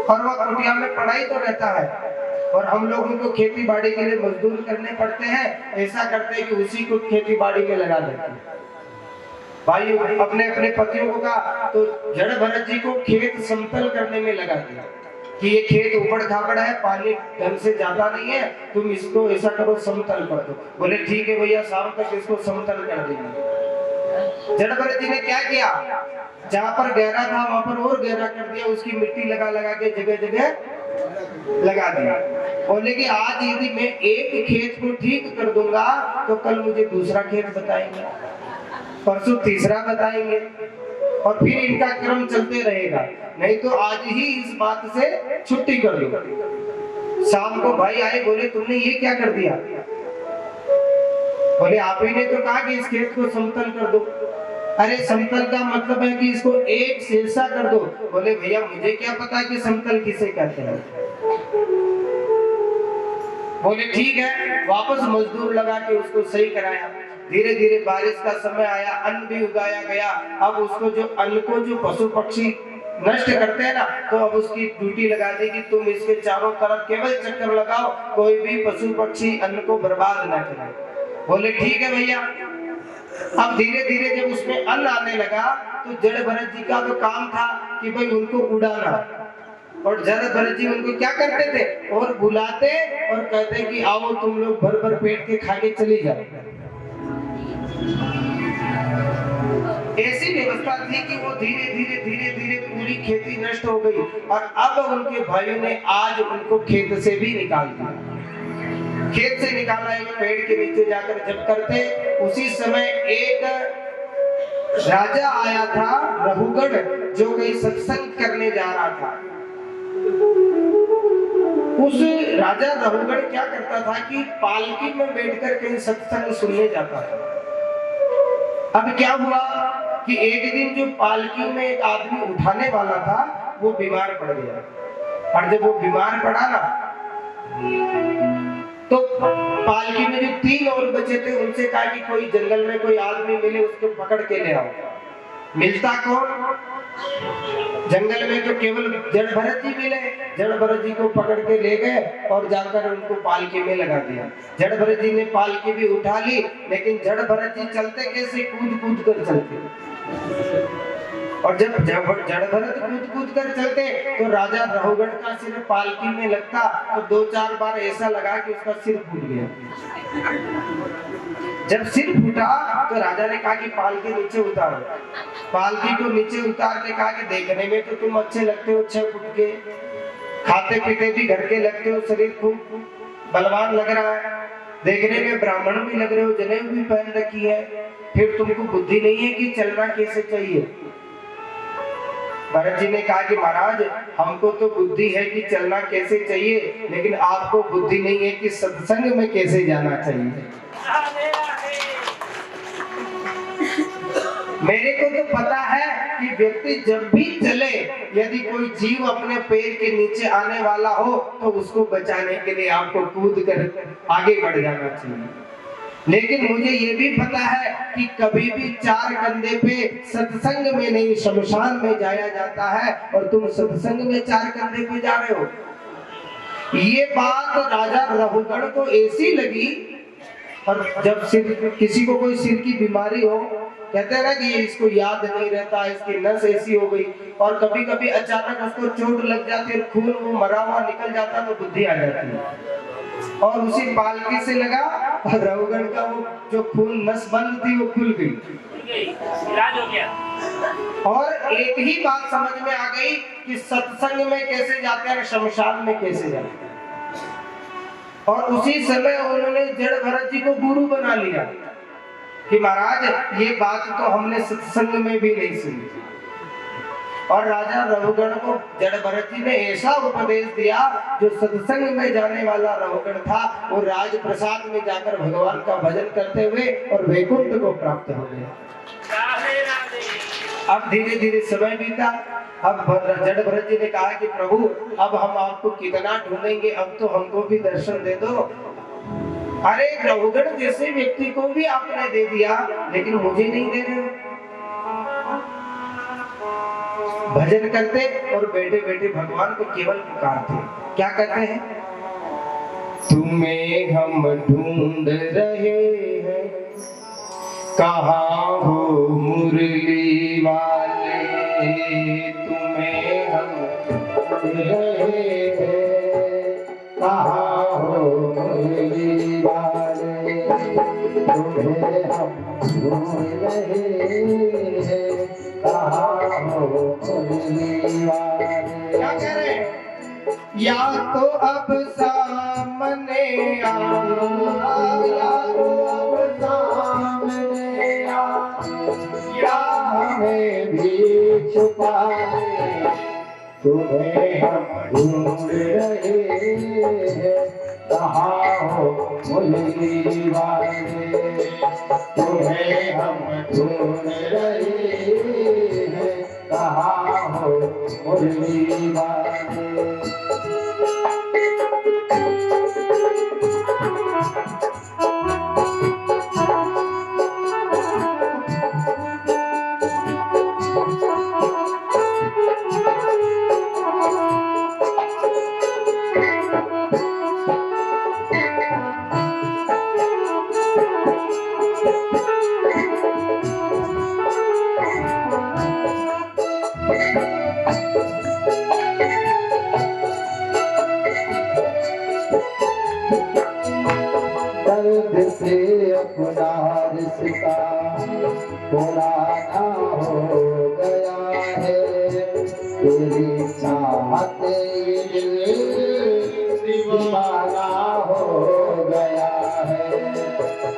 और वह कुटिया में पड़ा ही तो रहता है, और हम लोग उनको खेती बाड़ी के लिए मजदूर करने पड़ते हैं। ऐसा करते हैं कि उसी को खेती बाड़ी में लगा देते हैं। भाई अपने अपने पतियों को कहा तो जड़ भरत जी को खेत समतल करने में लगा दिया कि ये खेत ऊबड़ खाबड़ है, पानी ढंग से ज्यादा नहीं है, तुम इसको ऐसा करो समतल कर दो। बोले ठीक है भैया, शाम तक इसको समतल कर देंगे। जड़ भरत जी ने क्या किया, जहां पर गहरा था वहां पर और गहरा कर दिया, उसकी मिट्टी लगा लगा के जगह जगह लगा दिया। बोले कि आज यदि मैं एक खेत को ठीक कर दूंगा तो कल मुझे दूसरा खेत बताएंगे, परसों तीसरा बताएंगे, और फिर इनका क्रम चलते रहेगा। नहीं तो आज ही इस बात से छुट्टी कर दो। शाम को भाई आए, बोले तुमने ये क्या कर दिया? बोले आप ही ने तो कहा कि इस खेत को समतल कर दो। अरे समतल का मतलब है कि इसको एक शेषा कर दो। बोले भैया मुझे क्या पता कि समतल किसे कहते हैं। बोले ठीक है, वापस मजदूर लगा के उसको सही कराया। धीरे धीरे बारिश का समय आया, अन्न भी उगाया गया। अब उसको जो अन्न को जो पशु पक्षी नष्ट करते हैं ना, तो अब उसकी ड्यूटी लगा दी कि तुम इसके चारों तरफ केवल चक्कर लगाओ, कोई भी पशु पक्षी अन्न को बर्बाद ना करे। बोले ठीक है भैया। अब धीरे धीरे जब उसमें अन्न आने लगा तो जड़ भरत जी का तो काम था कि भाई उनको उड़ाना, और जड़ भरत जी उनको क्या करते थे, और बुलाते और कहते कि आओ तुम लोग भर भर पेट के खा के चली जाओ। ऐसी व्यवस्था थी कि वो धीरे धीरे पूरी खेती नष्ट हो गई, और अब उनके भाइयों ने आज उनको खेत से भी निकाल दिया। खेत से निकाला एक पेड़ के नीचे जाकर जब करते, उसी समय एक राजा आया था रघुगण, जो कहीं सत्संग करने जा रहा था। उस राजा रघुगण क्या करता था कि पालकी में बैठकर कहीं सत्संग सुनने जाता था। अब क्या हुआ कि एक दिन जो पालकी में एक आदमी उठाने वाला था वो बीमार पड़ गया, और जब वो बीमार पड़ा ना तो पालकी में जो 3 और बचे थे उनसे कहा कि कोई जंगल में कोई आदमी मिले उसको पकड़ के ले आओ। मिलता कौन? जंगल में तो केवल जड़ भरत जी मिले। जड़ भरत जी को पकड़ के ले गए और जाकर उनको पालकी में लगा दिया। जड़ भरत जी ने पालकी भी उठा ली, लेकिन जड़ भरत जी चलते कैसे, कूद कूद कर चलते, और जब जड़ भरत कूद कूद कर चलते तो राजा रघुगण का सिर पालकी में लगता तो 2-4 बार ऐसा लगा कि उसका सिर फूट गया। जब सिर फूटा तो राजा ने कहा कि पालकी नीचे उतारो। पालकी को नीचे उतार के कहा कि देखने में तो तुम अच्छे लगते हो, 6 फुट के, खाते पीते भी घर के लगते हो, शरीर खूब बलवान लग रहा है, देखने में ब्राह्मण भी लग रहे हो, जनेऊ भी पहन रखी है, फिर तुमको बुद्धि नहीं है कि चलना कैसे चाहिए। भरत जी ने कहा कि महाराज हमको तो बुद्धि है कि चलना कैसे चाहिए, लेकिन आपको बुद्धि नहीं है कि सत्संग में कैसे जाना चाहिए। मेरे को तो पता है कि व्यक्ति जब भी चले, यदि कोई जीव अपने पैर के नीचे आने वाला हो तो उसको बचाने के लिए आपको कूद कर आगे बढ़ जाना चाहिए। लेकिन मुझे ये भी पता है कि कभी भी 4 कंधे पे सत्संग में नहीं, शमशान में जाया जाता है, और तुम सत्संग में 4 कंधे पे जा रहे हो। ये बात राजा रघुगण को ऐसी लगी, और जब सिर किसी को कोई सिर की बीमारी हो, कहते हैं ना कि इसको याद नहीं रहता, इसकी नस ऐसी हो गई, और कभी कभी अचानक उसको चोट लग जाती है, खून वो मरा हुआ निकल जाता तो बुद्धि आ जाती है। और उसी पालकी से लगा और रघुगण का वो जो खून नस बंद थी वो खुल गई, इलाज हो गया। और एक ही बात समझ में आ गई कि सत्संग में कैसे जाते हैं, शमशान में कैसे जाते हैं। और उसी समय उन्होंने जड़ भरत जी को गुरु बना लिया कि महाराज ये बात तो हमने सत्संग में भी नहीं सुनी। और राजा रघुगण को जड़ भरत जी ने ऐसा उपदेश दिया, जो सत्संग में जाने वाला रघुगण था वो राजप्रसाद में जाकर भगवान का भजन करते हुए और वैकुंठ को प्राप्त हो गया। अब धीरे धीरे समय बीता। अब जड़ भरत जी ने कहा कि प्रभु अब हम आपको कितना ढूंढेंगे, अब तो हमको भी दर्शन दे दो। अरे रघुगण जैसे व्यक्ति को भी आपने दे दिया, लेकिन मुझे नहीं दे रहे हो। भजन करते और बैठे बैठे भगवान को केवल पुकारते। क्या कहते हैं? तुम्हें हम ढूंढ रहे हैं, कहाँ हो मुरली वाले, तुम्हें हम ढूंढ रहे हैं, कहाँ हो मुरली वाले, तुम्हें हम ढूंढ रहे हैं, कहाँ हो मुरली वाले। क्या कह रहे हैं? या तो अब सामने आओ, या तो अब सामने आओ, या हमें भी छुपा ले, तुम्हें हम ढूंढ रहे हैं, कहाँ हो मुरली वाले, तुम्हें हम ढूंढ रहे हैं, कहाँ हो मुरली वाले। दर्द से अपना रिश्ता पुराना हो गया है, तेरी चाहते दिल दीवाना हो गया है।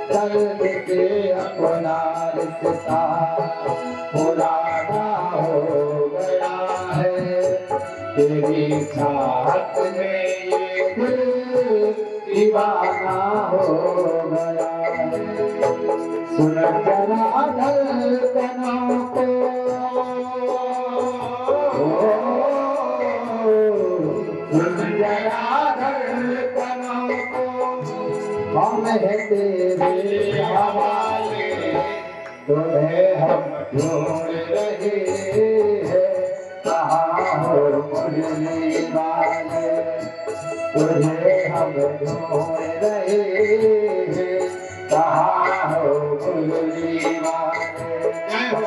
दर्द से अपना रिश्ता पुराना हो गया है, तेरी चाहत में ये दिल दीवाना हो गया है। सुन जरा धड़कनों को, सुन जरा धड़कनों को, हम हैं तेरे हवाले, तुम्हें हम ढूंढ रहे हैं, कहाँ हो मुरली वाले, तुझे हम ढूंढ रहे हैं, कहाँ हो मुरली वाले। जय हो।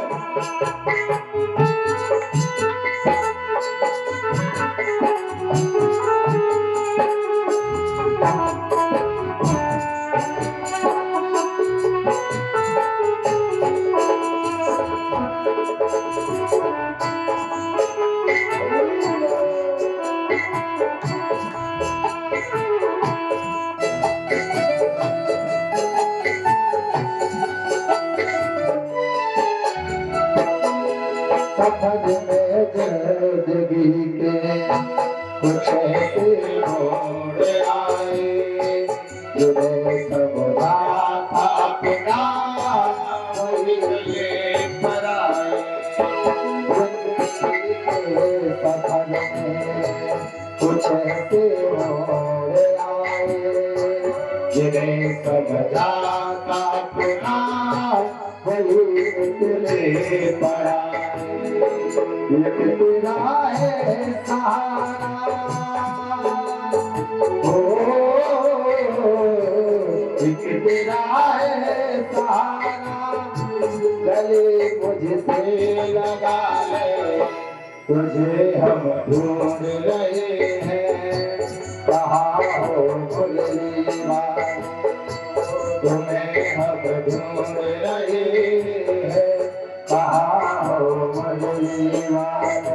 सफर में जिंदगी के कुछ ऐसे मोड़ आए, जिन्हें सब बात अपना वही लेकर आए। जिंदगी के सफर में कुछ ऐसे मोड़ आए, जिन्हें सब बात अपना वही लेकर आए। एक तेरा है सहारा, ओ एक तेरा है सहारा, गले मुझसे लगा ले, तुझे हम ढूंढ रहे हैं, कहाँ हो मुरली वाले, तुम्हें हम ढूंढ रहे हैं, कहाँ हो मुरली वाले।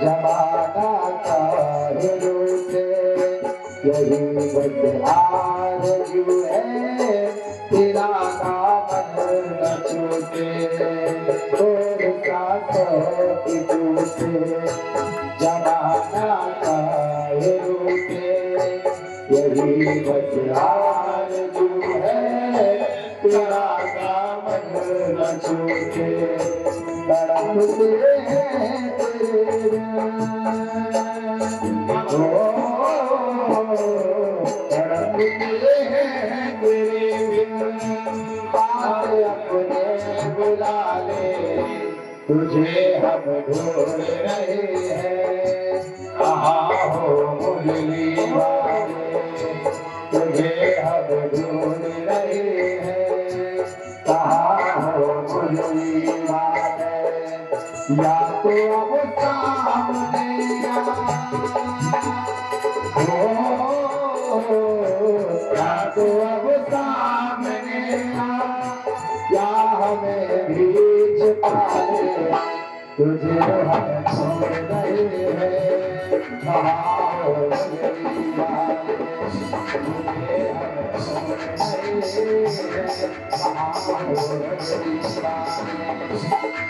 जमाना का रूठे, यही बस आरज़ू है तेरा जमाना का ये रूठे, यही बस आरज़ू है तेरा दामन न छूटे। तड़पते हैं तेरे तड़पते हैं तेरे बिन, आए अपने बुला ले, तुझे हम ढूंढ रहे हैं। कहाँ हो मुरली वाले, तुझे हम ढूंढ रहे हैं। कहाँ हो मुरली वाले, या तो अब सामने आ, या तो अब सामने आ, या हमें बीच पाले, तुझे हम छोड़ रहे हैं। कहाँ हो मुरली वाले, तुझे हम छोड़ रहे हैं। कहाँ हो मुरली वाले,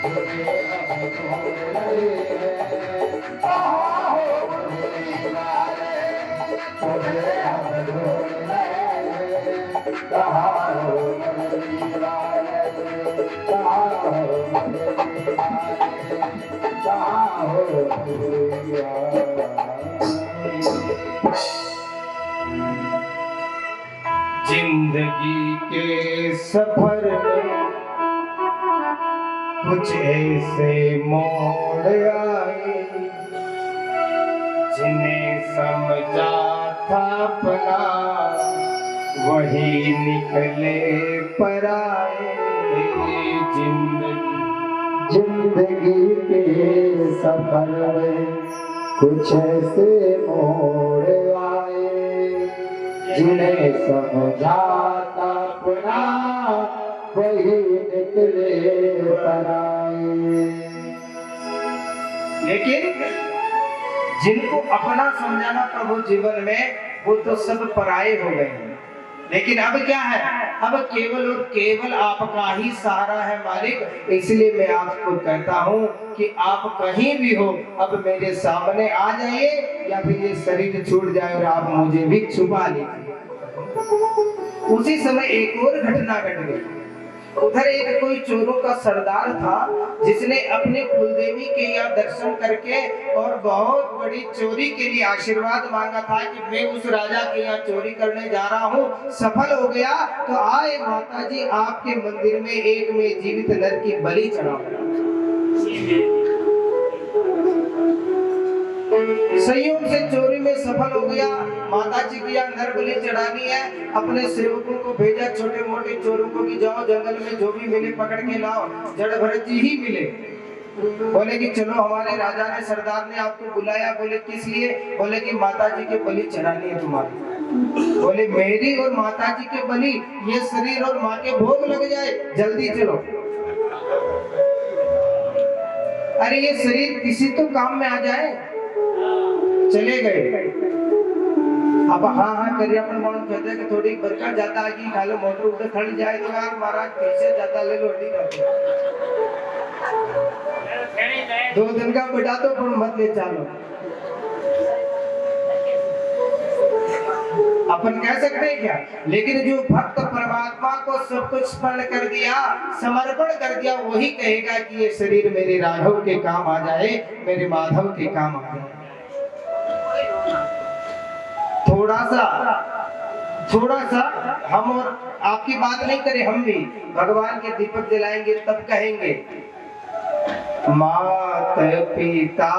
तुझे हम छोड़ रहे हैं। कहाँ हो मुरली वाले, तुझे हम छोड़ रहे हैं। कहाँ हो मुरली वाले, कहाँ हो मुरली वाले, कहाँ हो मुरली वाले। जिंदगी के सफर में कुछ ऐसे मोड़ आए, जिन्हें समझा था अपना वही निकले पराए। जिंदगी के सफर में कुछ ऐसे मोड़ आए, जिन्हें समझा था अपना वही निकले पराए। लेकिन जिनको अपना समझाना प्रभु जीवन में, वो तो सब पराये हो गए हैं। लेकिन अब क्या है, अब केवल और केवल आपका ही सहारा है मालिक। इसलिए मैं आपको कहता हूँ कि आप कहीं भी हो, अब मेरे सामने आ जाइए, या फिर ये शरीर छूट जाए और आप मुझे भी छुपा लीजिए। उसी समय एक और घटना घट गई। उधर एक कोई चोरों का सरदार था, जिसने अपने कुलदेवी के यहाँ दर्शन करके और बहुत बड़ी चोरी के लिए आशीर्वाद मांगा था कि मैं उस राजा के यहाँ चोरी करने जा रहा हूँ। सफल हो गया तो आए माता जी आपके मंदिर में एक में जीवित नर की बलि चढ़ाऊंगा। संयोग से चोरी में सफल हो गया। माता जी की यहाँ नर बलि चढ़ानी है। अपने सेवकों को भेजा, छोटे मोटे चोरों को, कि जाओ जंगल में जो भी मिले पकड़ के लाओ। जड़ भरत जी ही मिले। बोले कि चलो, हमारे राजा ने, सरदार ने आपको बुलाया। बोले किस लिए? बोले कि माता जी के बलि चढ़ानी है तुम्हारी। बोले मेरी और माता जी के बलि? ये शरीर और माँ के भोग लग जाए, जल्दी चलो। अरे ये शरीर किसी तो काम में आ जाए। चले गए। अब हाँ हाँ करिए अपन कौन कहते हैं कि थोड़ी बरकत जाता है कि खाली मोटर उधर खड़ी जाए तो यार महाराज कैसे जाता ले लोटी करते। 2 दिन का बिठा तो पर मत ले चालो। अपन कह सकते हैं क्या? लेकिन जो भक्त परमात्मा को सब कुछ स्मरण कर दिया, समर्पण कर दिया, वही कहेगा कि ये शरीर मेरे राघव के काम आ जाए, मेरे माधव के काम आ जाए। थोड़ा सा हम और आपकी बात नहीं करें, हम भी भगवान के दीपक जलाएंगे तब कहेंगे, मात पिता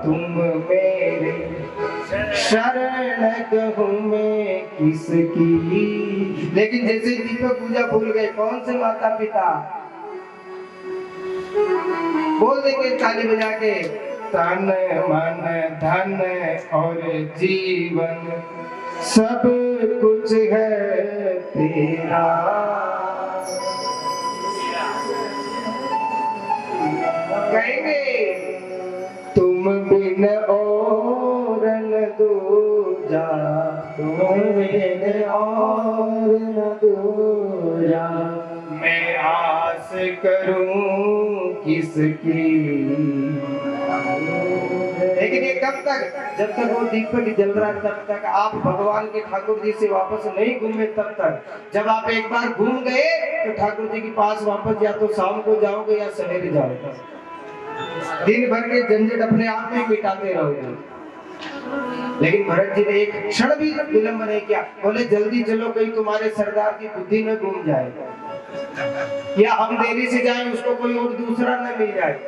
तुम मेरे शरण कहूँ मैं किसकी। लेकिन जैसे दीपक पूजा भूल गए, कौन से माता पिता? बोल देंगे ताली बजा के, तन मन धन और जीवन सब कुछ है तेरा। कहेंगे तुम बिन और न दूजा, तुम बिन और न दूजा, मैं आस करूं किसकी। लेकिन ये कब तक? जब तक वो दीपक जल रहा है तब तक। आप भगवान के ठाकुर जी से वापस नहीं घूमे तब तक। जब आप एक बार घूम गए तो ठाकुर जी के पास वापस या तो शाम को जाओगे या सवेरे जाओगे। दिन भर के झंझट अपने आप में मिटाते रहोगे। लेकिन भरत जी ने एक क्षण भी विलंब नहीं किया। बोले जल्दी चलो, कहीं तुम्हारे सरदार की बुद्धि न घूम जाए, या हम देरी से जाए उसको कोई और दूसरा न मिल जाए।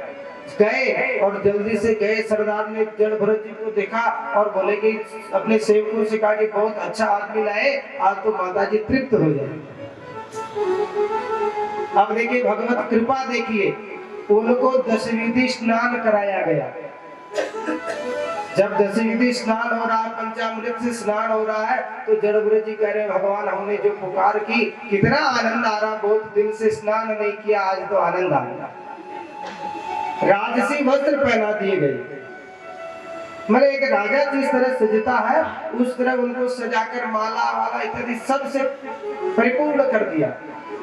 गए और जल्दी से गए। सरदार ने जड़ भरत जी को देखा और बोले कि अपने सेवकों से कहा कि बहुत अच्छा आदमी लाए, आज तो माता जी तृप्त हो जाए। अब देखिए भगवत कृपा देखिए, उनको दशविधि स्नान कराया गया। जब दशविधि स्नान हो रहा है, पंचामृत से स्नान हो रहा है, तो जड़भरत जी कह रहे हैं भगवान हमने जो पुकार की कितना आनंद आ रहा, बहुत दिन से स्नान नहीं किया, आज तो आनंद आ रहा। राजसी वस्त्र पहना दिए गए। मतलब एक राजा जिस तरह सजता है उस तरह उनको सजाकर माला वाला इत्यादि सबसे परिपूर्ण कर दिया।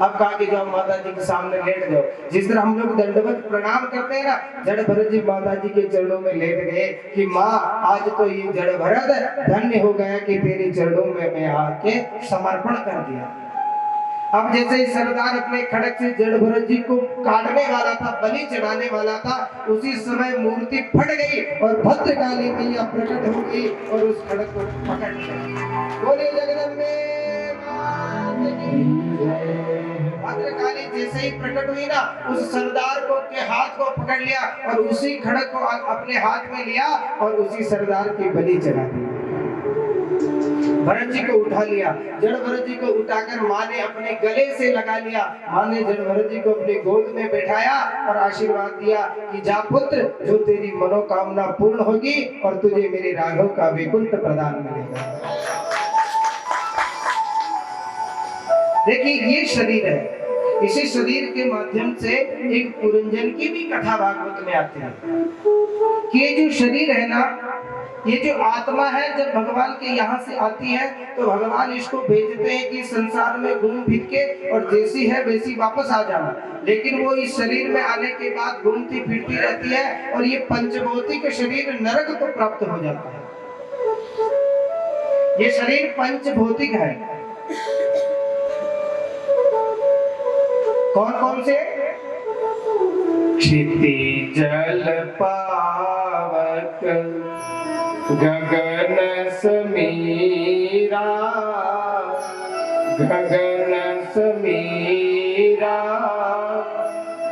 अब कहा कि जाओ माता जी के सामने लेट जाओ। जिस तरह हम लोग दंडवत प्रणाम करते हैं ना, जड़ भरत जी माता जी के चरणों में लेट गए कि माँ आज तो ये जड़ भरत धन्य हो गया कि तेरे चरणों में मैं आके समर्पण कर दिया। अब जैसे ही सरदार अपने खड़क से जड़ भरत जी को काटने वाला था, बलि चढ़ाने वाला था, उसी समय मूर्ति फट गई और भद्रकाली मैया प्रकट हो गई और उस खड़क को पकड़ लिया। बोले जगदम्बे भद्रकाली जैसे ही प्रकट हुई ना, उस सरदार को के हाथ को पकड़ लिया और उसी खड़क को अपने हाथ में लिया और उसी सरदार की बलि चढ़ा दी। भरत जी को उठा लिया। जड़ भरत जी को उठाकर माँ ने अपने गले से लगा लिया। माँ ने जड़ भरत जी को अपनी गोद में बैठाया और आशीर्वाद दिया कि जा पुत्र, जो तेरी मनोकामना पूर्ण होगी और तुझे मेरे राघव का वैकुंठ प्रदान मिलेगा। देखिए ये शरीर है, इसी शरीर के माध्यम से एक पुरंजन की भी कथा भागवत में आती है कि ये जो शरीर है ना, ये जो आत्मा है, जब भगवान के यहाँ से आती है तो भगवान इसको भेजते हैं कि संसार में घूम फिर के और जैसी है वैसी वापस आ जाना। लेकिन वो इस शरीर में आने के बाद घूमती फिरती रहती है और ये पंचभौतिक शरीर नरक को प्राप्त हो जाता है। ये शरीर पंचभौतिक है। कौन कौन से? क्षिति जल पावक गगन समीरा, गगन समीरा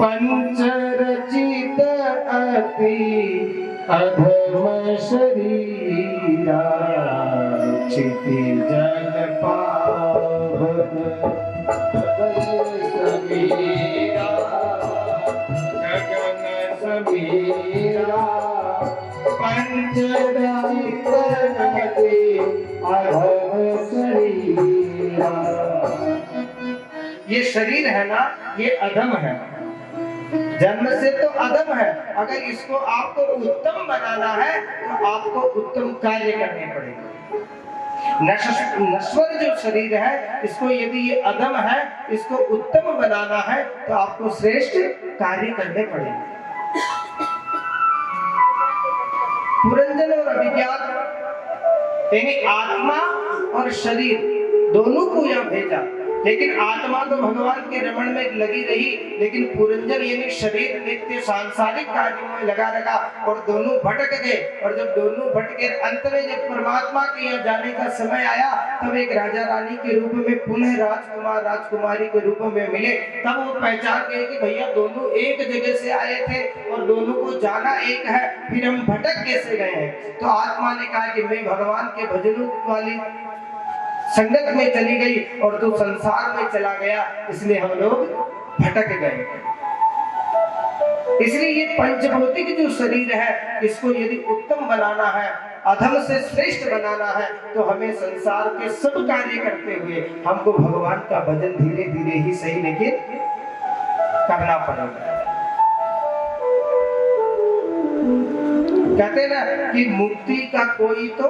पंचरचित अति अधम शरीरा। क्षिति जल पावक गगन समीरा, गगन समीरा पंचरचित अति अधम शरीरा। ये शरीर है ना, ये अधम है, जन्म से तो अधम है। अगर इसको आपको उत्तम बनाना है तो आपको उत्तम कार्य करने पड़ेंगे। नश्वर जो शरीर है, इसको यदि ये अधम है, इसको उत्तम बनाना है तो आपको श्रेष्ठ कार्य करने पड़ेंगे। पुरंजन और अभिज्ञान यानी आत्मा और शरीर दोनों को यहाँ भेजा। लेकिन आत्मा तो भगवान के रमण में लगी रही, लेकिन पुरंजन यानी शरीर नित्य सांसारिक कार्यों में लगा रहा और दोनों भटक गए। और जब दोनों भटके, अंत में जब परमात्मा के यहाँ जाने का समय आया, तब एक राजा रानी के रूप में पुनः राजकुमार राजकुमारी के रूप में मिले। तब वो पहचान गए कि भैया दोनों एक जगह से आए थे और दोनों को जाना एक है, फिर हम भटक कैसे गए हैं। तो आत्मा ने कहा कि मैं भगवान के भजनों वाली संगत में चली गई और तू संसार में चला गया, इसलिए हम लोग भटक गए। इसलिए ये पंचभौतिक जो शरीर है, इसको यदि उत्तम बनाना है, अधम से श्रेष्ठ बनाना है, तो हमें संसार के सब कार्य करते हुए हमको भगवान का भजन धीरे धीरे ही सही लेकिन करना पड़ेगा। कहते ना कि मुक्ति का कोई तो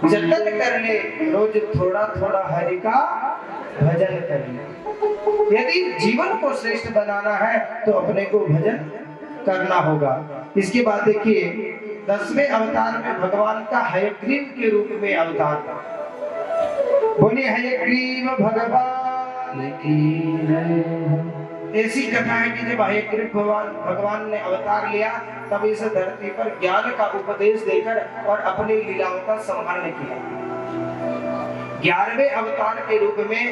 जतन कर ले, रोज थोड़ा थोड़ा हरि का भजन कर ले। यदि जीवन को श्रेष्ठ बनाना है तो अपने को भजन करना होगा। इसके बाद देखिए 10वें अवतार में भगवान का हयग्रीव के रूप में अवतार था। बोलिए हयग्रीव भगवान की जय। ऐसी कथा है कि जब हयग्रीव भगवान ने अवतार लिया तब इस धरती पर ज्ञान का उपदेश देकर और अपनी लीलाओं का संवर्णन किया। 11वें अवतार के रूप में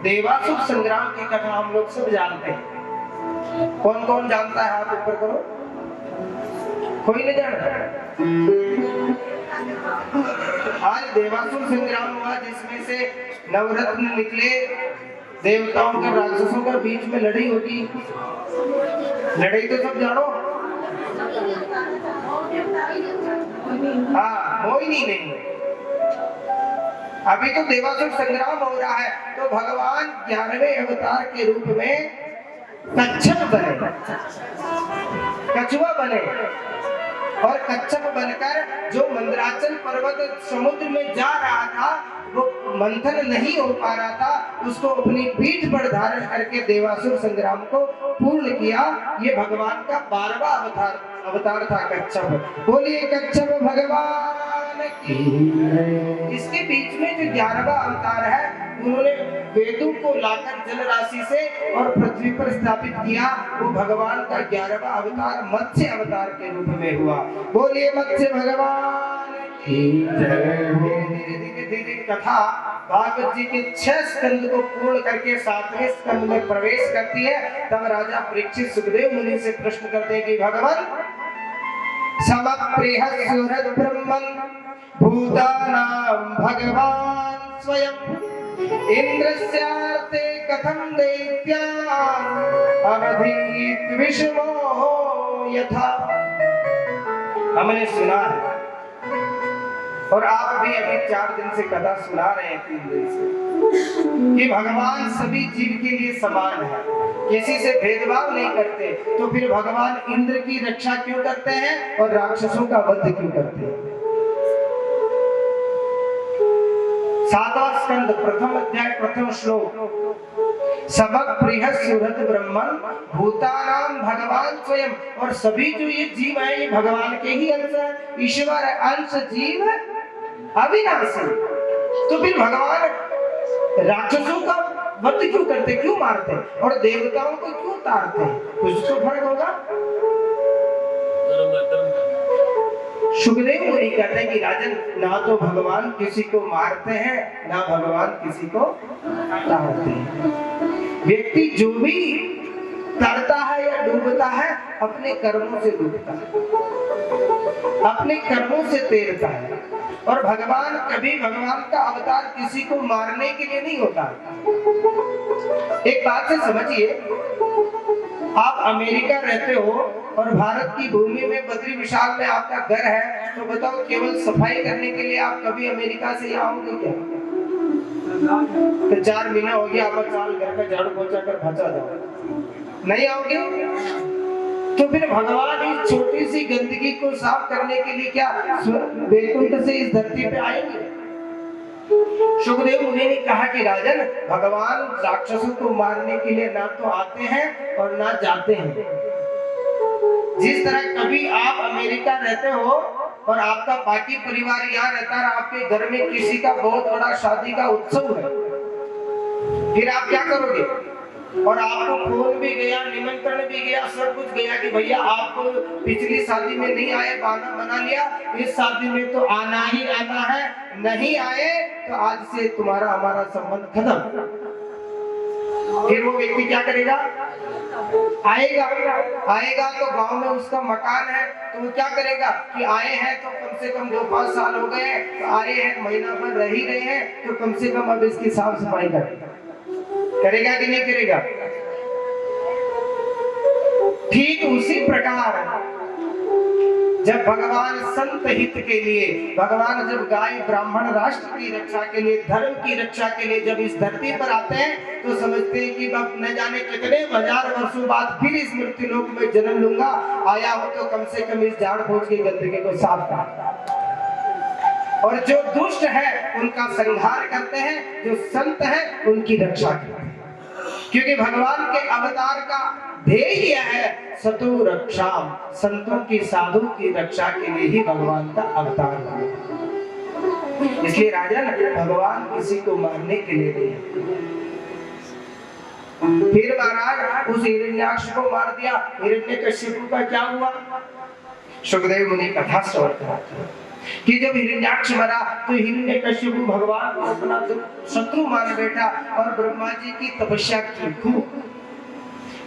देवासुर संग्राम की कथा हम लोग सब जानते हैं। कौन कौन जानता है? हाथ ऊपर करो। कोई नहीं जानता? आज देवासुर संग्राम हुआ जिसमें से नवरत्न निकले, देवताओं के राक्षसों के बीच में लड़ाई होगी। लड़ाई तो सब जानो। हाँ, मोहिनी नहीं। अभी तो देवासुर संग्राम हो रहा है तो भगवान 11वें अवतार के रूप में कच्छप बने, कछुआ बने और कच्छप बनकर जो मंदराचल पर्वत समुद्र में जा रहा था वो मंथन नहीं हो पा रहा था, उसको अपनी पीठ पर धारण करके देवासुर संग्राम को पूर्ण किया। ये भगवान का 12वां अवतार था कच्छप। बोलिए कच्छप भगवान की। इसके बीच में जो 11वां अवतार है उन्होंने वेदों को लाकर जल राशि से और पृथ्वी पर स्थापित किया। वो भगवान का 11वां अवतार मत्स्य अवतार के रूप में हुआ। बोलिए मत्स्य भगवान की जय। धीरे कथा भागवत जी के 6 स्कंद को पूर्ण करके 7वें स्कंद में प्रवेश करती है। तब राजा परीक्षित सुखदेव मुनि से प्रश्न करते हैं कि भगवान समप्रेहसुरद ब्रह्मन् भूतानां भगवान स्वयं इंद्रस्यार्थे कथं दैत्यान् अवधीत विषमो यथा। हमने सुना है और आप भी अभी 4 दिन से कथा सुना रहे हैं, 3 दिन से, कि भगवान सभी जीव के लिए समान है, किसी से भेदभाव नहीं करते। तो फिर भगवान इंद्र की रक्षा क्यों करते हैं और राक्षसों का वध क्यों करते हैं? 7वां स्कंद प्रथम अध्याय प्रथम श्लोक सबक बृहस्पति ब्रह्मन भूतानां भगवान स्वयं। और सभी जो ये जीव है ये भगवान के ही अंश है। ईश्वर अंश जीव अविनाशी। तो फिर भगवान राक्षसों का वध क्यों करते, क्यों मारते और देवताओं को क्यों तारते? कुछ तो फर्क होगा। सुखदेव मुनि कहते हैं कि राजन, ना तो भगवान किसी को मारते हैं ना भगवान किसी को तारते हैं। व्यक्ति जो भी तरता है या डूबता है अपने कर्मों से डूबता है, अपने कर्मों से तैरता है। और भगवान कभी भगवान का अवतार किसी को मारने के लिए नहीं होता। एक बात से समझिए, आप अमेरिका रहते हो और भारत की भूमि में बद्री विशाल में आपका घर है, तो बताओ केवल सफाई करने के लिए आप कभी अमेरिका से यहाँ आओगे क्या? तो 4 महीना हो गया आप साल घर का झाड़ू पोछा कर फंसा जाओ, नहीं आओगे? तो फिर भगवान इस छोटी सी गंदगी को साफ करने के लिए क्या वैकुंठ से इस धरती पे आएंगे? सुखदेव मुनि ने कहा कि राजन, भगवान राक्षसों को मारने के लिए ना तो आते हैं और ना जाते हैं। जिस तरह कभी आप अमेरिका रहते हो और आपका बाकी परिवार यहाँ रहता है, आपके घर में किसी का बहुत बड़ा शादी का उत्सव है, फिर आप क्या करोगे? और आपको फोन भी गया, निमंत्रण भी गया, सब कुछ गया कि भैया आप पिछली शादी में नहीं आए, बहाना बना लिया, इस शादी में तो आना ही आना है, नहीं आए तो आज से तुम्हारा हमारा संबंध खत्म। फिर वो व्यक्ति क्या करेगा? आएगा तो गांव में उसका मकान है तो वो क्या करेगा कि आए हैं तो कम से कम 2-5 साल हो गए, तो आए हैं महीना भर रह ही रहे हैं, तो कम से कम अब इसकी साफ सफाई करेगा कि नहीं करेगा? ठीक उसी प्रकार जब भगवान संत हित के लिए, भगवान जब गाय ब्राह्मण राष्ट्र की रक्षा के लिए, धर्म की रक्षा के लिए जब इस धरती पर आते हैं तो समझते हैं कि अब न जाने कितने हजार वर्षों बाद फिर इस मृत्यु लोक में जन्म लूंगा, आया हो तो कम से कम इस झाड़ फूस की गंदगी को साफ कर। और जो दुष्ट है उनका संहार करते हैं, जो संत है उनकी रक्षा करते हैं। क्योंकि भगवान के अवतार का ध्येय यह है सतु रक्षाम, संतों की साधु की रक्षा के लिए ही भगवान का अवतार हुआ। इसलिए राजन, भगवान किसी को मारने के लिए नहीं। फिर महाराज उस हिरण्याक्ष को मार दिया। हिरण्यकश्यप का क्या हुआ? सुखदेव मुनि कथा सुनाते कि जब हिरण्याक्ष मरा तो हिरण्यकश्यप भगवान को अपना शत्रु मान बैठा और ब्रह्मा जी की तपस्या की खूब।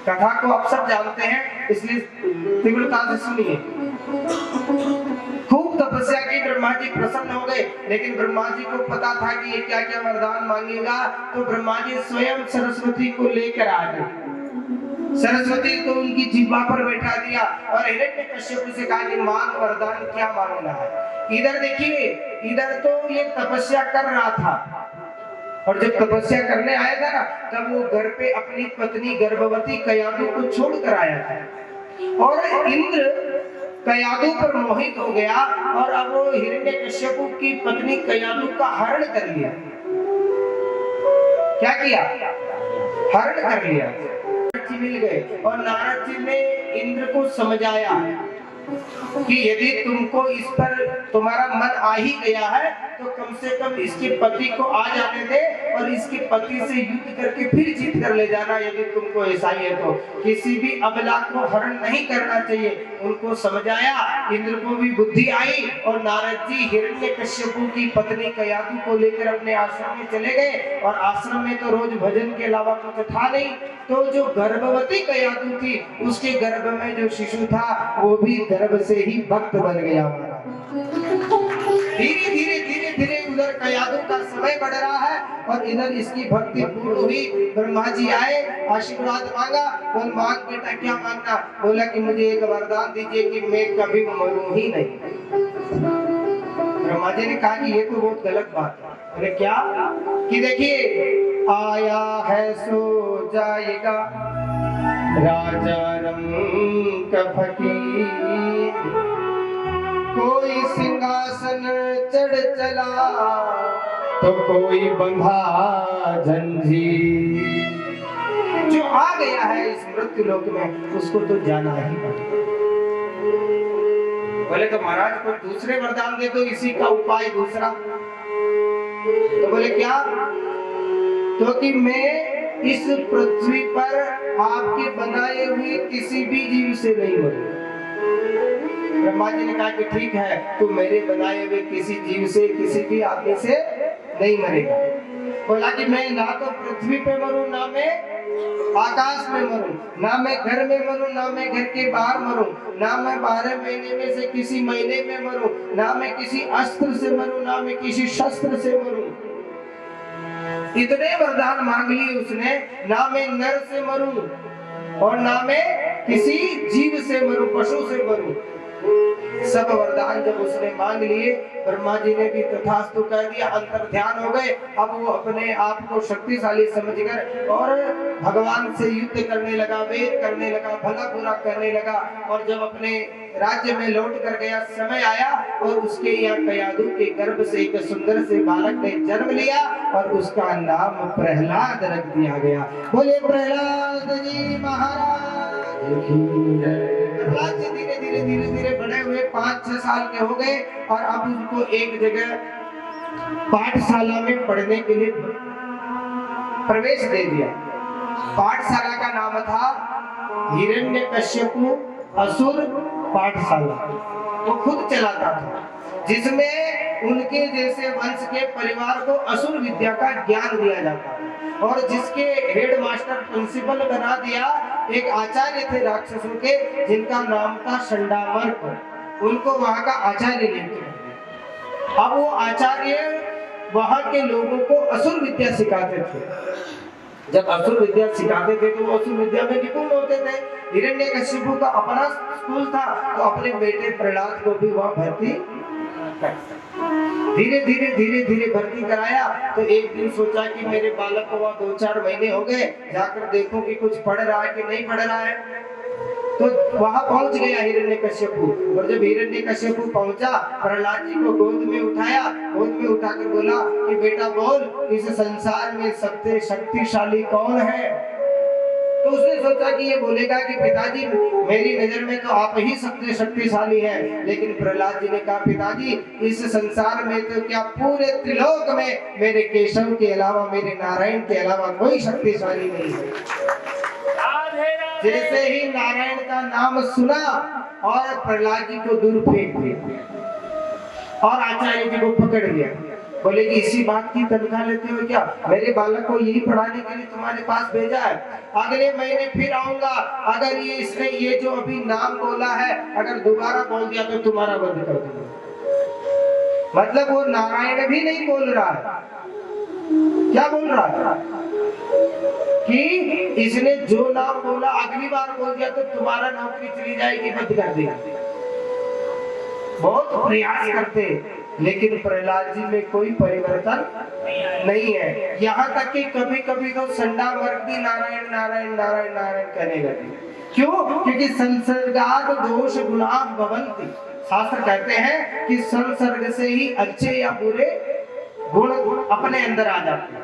कथा को आप सब जानते हैं, इसलिए तीव्रता से सुनिए। खूब तपस्या की, ब्रह्मा जी प्रसन्न हो गए। लेकिन ब्रह्मा जी को पता था कि ये क्या क्या वरदान मांगेगा, तो ब्रह्मा जी स्वयं सरस्वती को लेकर आ गए। सरस्वती को उनकी जिह्वा पर बैठा दिया और हिरण्यकश्यप से कहा कि मांग वरदान, क्या मांगना है। इधर देखिए, इधर तो ये तपस्या कर रहा था, और जब तपस्या करने आया था ना, तब वो घर पे अपनी पत्नी गर्भवती कयादु को छोड़ कर आया था। और इंद्र कयादु पर मोहित हो गया और अब वो हिरण्यकश्यप की पत्नी कयादु का हरण कर लिया। क्या किया? हरण कर लिया। नारद जी मिल गए और नारद जी ने इंद्र को समझाया कि यदि तुमको इस पर तुम्हारा मन आ ही गया है तो कम से कम इसके पति को आ जाने दे और इसके पति से युद्ध करके फिर जीत कर ले जाना। यदि तुमको ऐसा ही है तो किसी भी अबला को हरण नहीं करना चाहिए। उनको समझाया, इंद्र को भी बुद्धि आई और नारद जी हिरण्यकश्यप की पत्नी कयादु को लेकर अपने आश्रम में चले गए। और आश्रम में तो रोज भजन के अलावा कुछ था नहीं, तो जो गर्भवती कयादु थी उसके गर्भ में जो शिशु था वो भी गर्भ से ही भक्त बन गया। धीरे धीरे धीरे धीरे उधर कयादु का समय बढ़ रहा है और इधर इसकी भक्ति पूर्ण हुई। ब्रह्मा जी आए, आशीर्वाद मांगा। बोल, मांग बेटा, क्या मांगना? बोला कि मुझे एक वरदान दीजिए कि मैं कभी मरूं ही नहीं। ब्रह्मा जी ने कहा कि ये तो बहुत गलत बात है। बोले क्या? कि देखिए, आया है सो जाएगा राजा रंग फकीर, कोई सिंहासन चढ़ चला तो कोई बंधा जंजीर। जो आ गया है इस मृत्यु लोक में उसको तो जाना ही पड़ेगा। बोले तो महाराज को दूसरे वरदान दे दो, इसी का उपाय दूसरा। तो बोले क्या? तो कि मैं इस पृथ्वी पर आपके बनाए हुए किसी भी जीव से नहीं मरूंगा। ब्रह्मा जी ने कहा कि ठीक है, तू मेरे बनाए हुए किसी जीव से, किसी भी आदमी से नहीं मरेगा। बोला कि मैं ना तो पृथ्वी पे मरूं, ना मैं आकाश में मरूं, ना मैं घर में मरूं, ना मैं घर के बाहर मरूं, ना मैं 12 महीने में से किसी महीने में मरूं, ना मैं किसी अस्त्र से मरूं, ना मैं किसी शस्त्र से मरूं। इतने वरदान मांग लिए उसने। ना मैं नर से मरूं और ना मैं किसी जीव से मरूं, पशु से मरूं। सब वरदान जब उसने मांग लिए, ब्रह्मा जी ने भी तथास्तु कह दिया, अंतर ध्यान हो गए। अब वो अपने आप को शक्तिशाली समझकर और भगवान से युद्ध करने लगा, वेद करने लगा, भला बुरा करने लगा। और जब अपने राज्य में लौट कर गया, समय आया और उसके यहाँ कयादु के गर्भ से एक सुंदर से बालक ने जन्म लिया और उसका नाम प्रहलाद रख दिया गया। बोले प्रहलाद जी महाराज की जय। प्रहलाद जी धीरे धीरे धीरे धीरे बड़े हुए, 5-6 साल के हो गए और अब उनको एक जगह पाठशाला में पढ़ने के लिए प्रवेश दे दिया। पाठशाला का नाम था हिरण्यकश्यपु असुर पाठशाला। वो खुद चलाता था, जिसमें उनके जैसे वंश के परिवार को असुर विद्या का ज्ञान दिया जाता था। और जिसके हेड मास्टर प्रिंसिपल बना दिया एक आचार्य थे राक्षसों के, जिनका नाम था शंडामर्क। उनको वहां का आचार्य नियुक्त कर दिया। अब वो आचार्य वहां के लोगों को असुर विद्या सिखाते थे। जब असुर विद्या सिखाते थे तो वो असुर विद्या में निपुण होते थे। हिरण्यकश्यप का अपना स्कूल था, तो अपने बेटे प्रहलाद को भी वहां भर्ती धीरे धीरे धीरे धीरे भर्ती कराया। तो एक दिन सोचा कि मेरे बालक को वहाँ 2-4 महीने हो गए, जाकर देखूं कि कुछ पढ़ रहा है कि नहीं पढ़ रहा है। तो वहां पहुंच गया हिरण्यकश्यप। और जब हिरण्यकश्यप पहुंचा, प्रहलाद जी को गोद में उठाया, गोद में उठाकर बोला कि बेटा बोल, इस संसार में सबसे शक्तिशाली कौन है? तो उसने सोचा कि ये बोलेगा कि पिताजी मेरी नजर में तो आप ही सबसे शक्तिशाली हैं। लेकिन प्रहलाद जी ने कहा पिताजी इस संसार में तो क्या पूरे त्रिलोक में मेरे केशव के अलावा, मेरे नारायण के अलावा कोई शक्तिशाली नहीं है। जैसे ही नारायण का नाम सुना और प्रहलाद जी को दूर फेंक दिया और आचार्य जी को पकड़ लिया। बोले कि इसी बात की तनख्वाह लेते हो क्या? मेरे बालक को यही पढ़ाने के लिए तुम्हारे पास भेजा है। अगले महीने फिर आऊंगा, अगर ये इसने ये जो अभी नाम बोला है अगर दोबारा बोल दिया तो तुम्हारा वध कर दूंगा। मतलब वो नारायण भी नहीं बोल रहा है। क्या बोल रहा है कि इसने जो नाम बोला अगली बार बोल दिया तो तुम्हारा नौकरी चली जाएगी, वध कर देगा। बहुत प्रयास करते लेकिन प्रहलाद जी में कोई परिवर्तन नहीं है। यहाँ तक कि कभी कभी तो संडा वर्ग भी नारायण नारायण नारायण नारायण कहने लगे। क्यों? क्योंकि संसर्गाद दोष गुणा भवन्ति। शास्त्र कहते हैं कि संसर्ग से ही अच्छे या बुरे गुण अपने अंदर आ जाते हैं।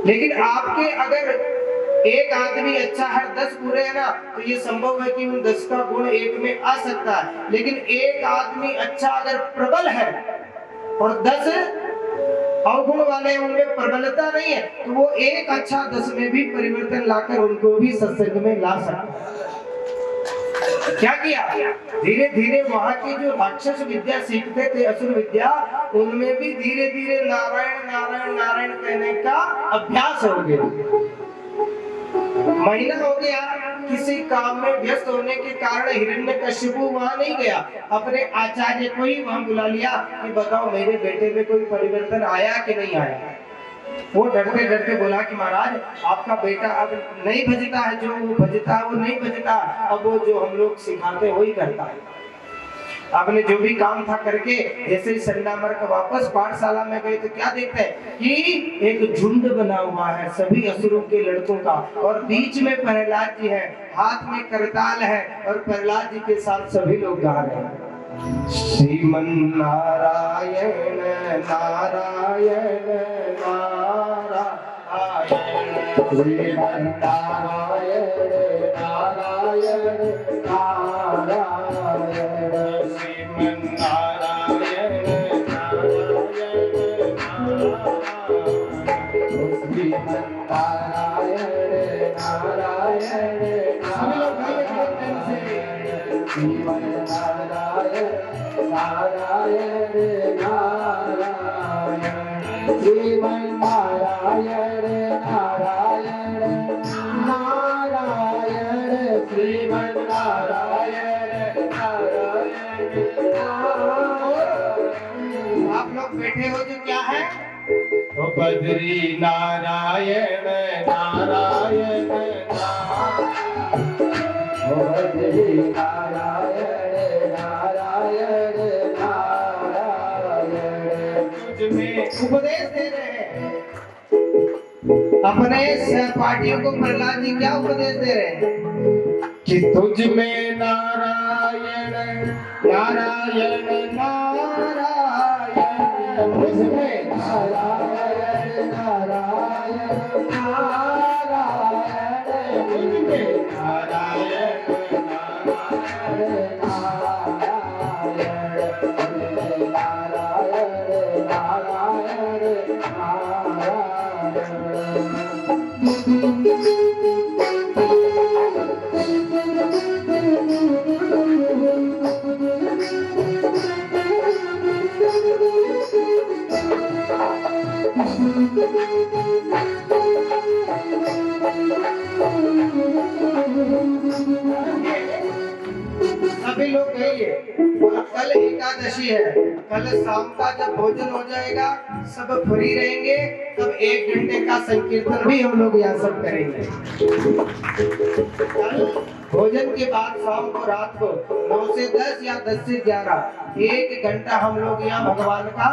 लेकिन आपके अगर एक आदमी अच्छा है 10 बुरे है ना, तो ये संभव है कि उन 10 का गुण एक में आ सकता है। लेकिन एक आदमी अच्छा अगर प्रबल है और 10 अवगुण वाले उनमें प्रबलता नहीं है, तो वो एक अच्छा 10 में भी परिवर्तन लाकर उनको भी सत्संग में ला सकता है। क्या किया? धीरे धीरे वहां की जो राक्षस विद्या सीखते थे, असुर विद्या, उनमें भी धीरे धीरे नारायण नारायण नारायण कहने का अभ्यास हो गया। महीना हो गया, किसी काम में व्यस्त होने के कारण हिरण्यकशिपु वहां नहीं गया, अपने आचार्य को ही वहां बुला लिया कि बताओ मेरे बेटे में कोई परिवर्तन आया कि नहीं आया। वो डरते डरते बोला कि महाराज आपका बेटा अब नहीं भजता है, जो वो भजता है वो नहीं भजता, अब वो जो हम लोग सिखाते हैं वही करता है। आपने जो भी काम था करके जैसे ही संडामर्क वापस पाठशाला में गए तो क्या देखते हैं कि एक झुंड बना हुआ है सभी असुरों के लड़कों का, और बीच में प्रहलाद जी है, हाथ में करताल है और प्रहलाद जी के साथ सभी लोग गा रहे हैं श्रीमन नारायण नारायण नारायण श्रीमन नारायण नारायण नारायण श्रीमन नारायण नारायण श्रीमन नारायण नारायण श्रीमन नारायण नारायण नारायण श्रीमन नारायण नारायण नारायण श्रीमन नारायण नारायण। आप लोग बैठे हो जो क्या है? तो बद्री नारायण नारायण बद्री नारायण नारायण नारायण। तुझ में उपदेश दे रहे हैं अपने सहपाठियों को। प्रहलाद जी क्या उपदेश दे रहे हैं कि तुझ में नारायण नारायण नारायण, तुझ में नारायण नारायण नारायण, तुझ में नारायण नारायण नारायण, तुझ में नारायण नारायण सभी लोग कहिए कल एकादशी है, कल शाम का जब भोजन हो जाएगा सब फ्री रहेंगे, तब 1 घंटे का संकीर्तन भी हम लोग यहाँ सब करेंगे। कल भोजन के बाद शाम को रात को 9 से 10 या 10 से 11 1 घंटा हम लोग यहाँ भगवान का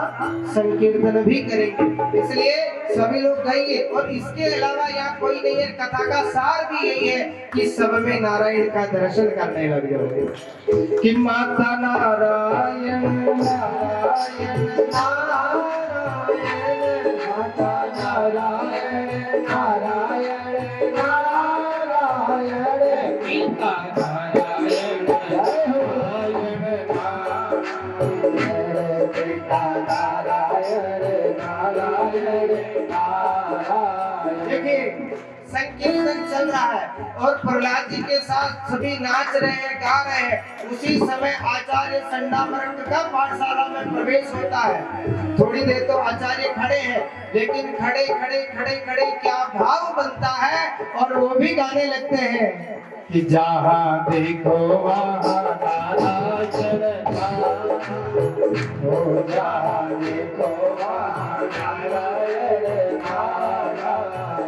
संकीर्तन भी करेंगे। इसलिए सभी लोग गाइए। और इसके अलावा यहाँ कोई नहीं है, कथा का सार भी यही है कि सब में नारायण का दर्शन करने लग जाओगे कि माता नारायण नारायण नारायण, माता नारायण नारायण नारायण, पिता देखिए संकीर्तन चल रहा है और प्रहलाद जी के साथ सभी नाच रहे हैं, गा रहे हैं। उसी समय आचार्य संडामरक्त का पाठशाला में प्रवेश होता है। थोड़ी देर तो आचार्य खड़े हैं, लेकिन खड़े खड़े खड़े खड़े क्या भाव बनता है और वो भी गाने लगते हैं कि जहाँ देखो वहाँ नारायण हो, जहाँ देखो वहाँ नारायण नारायण,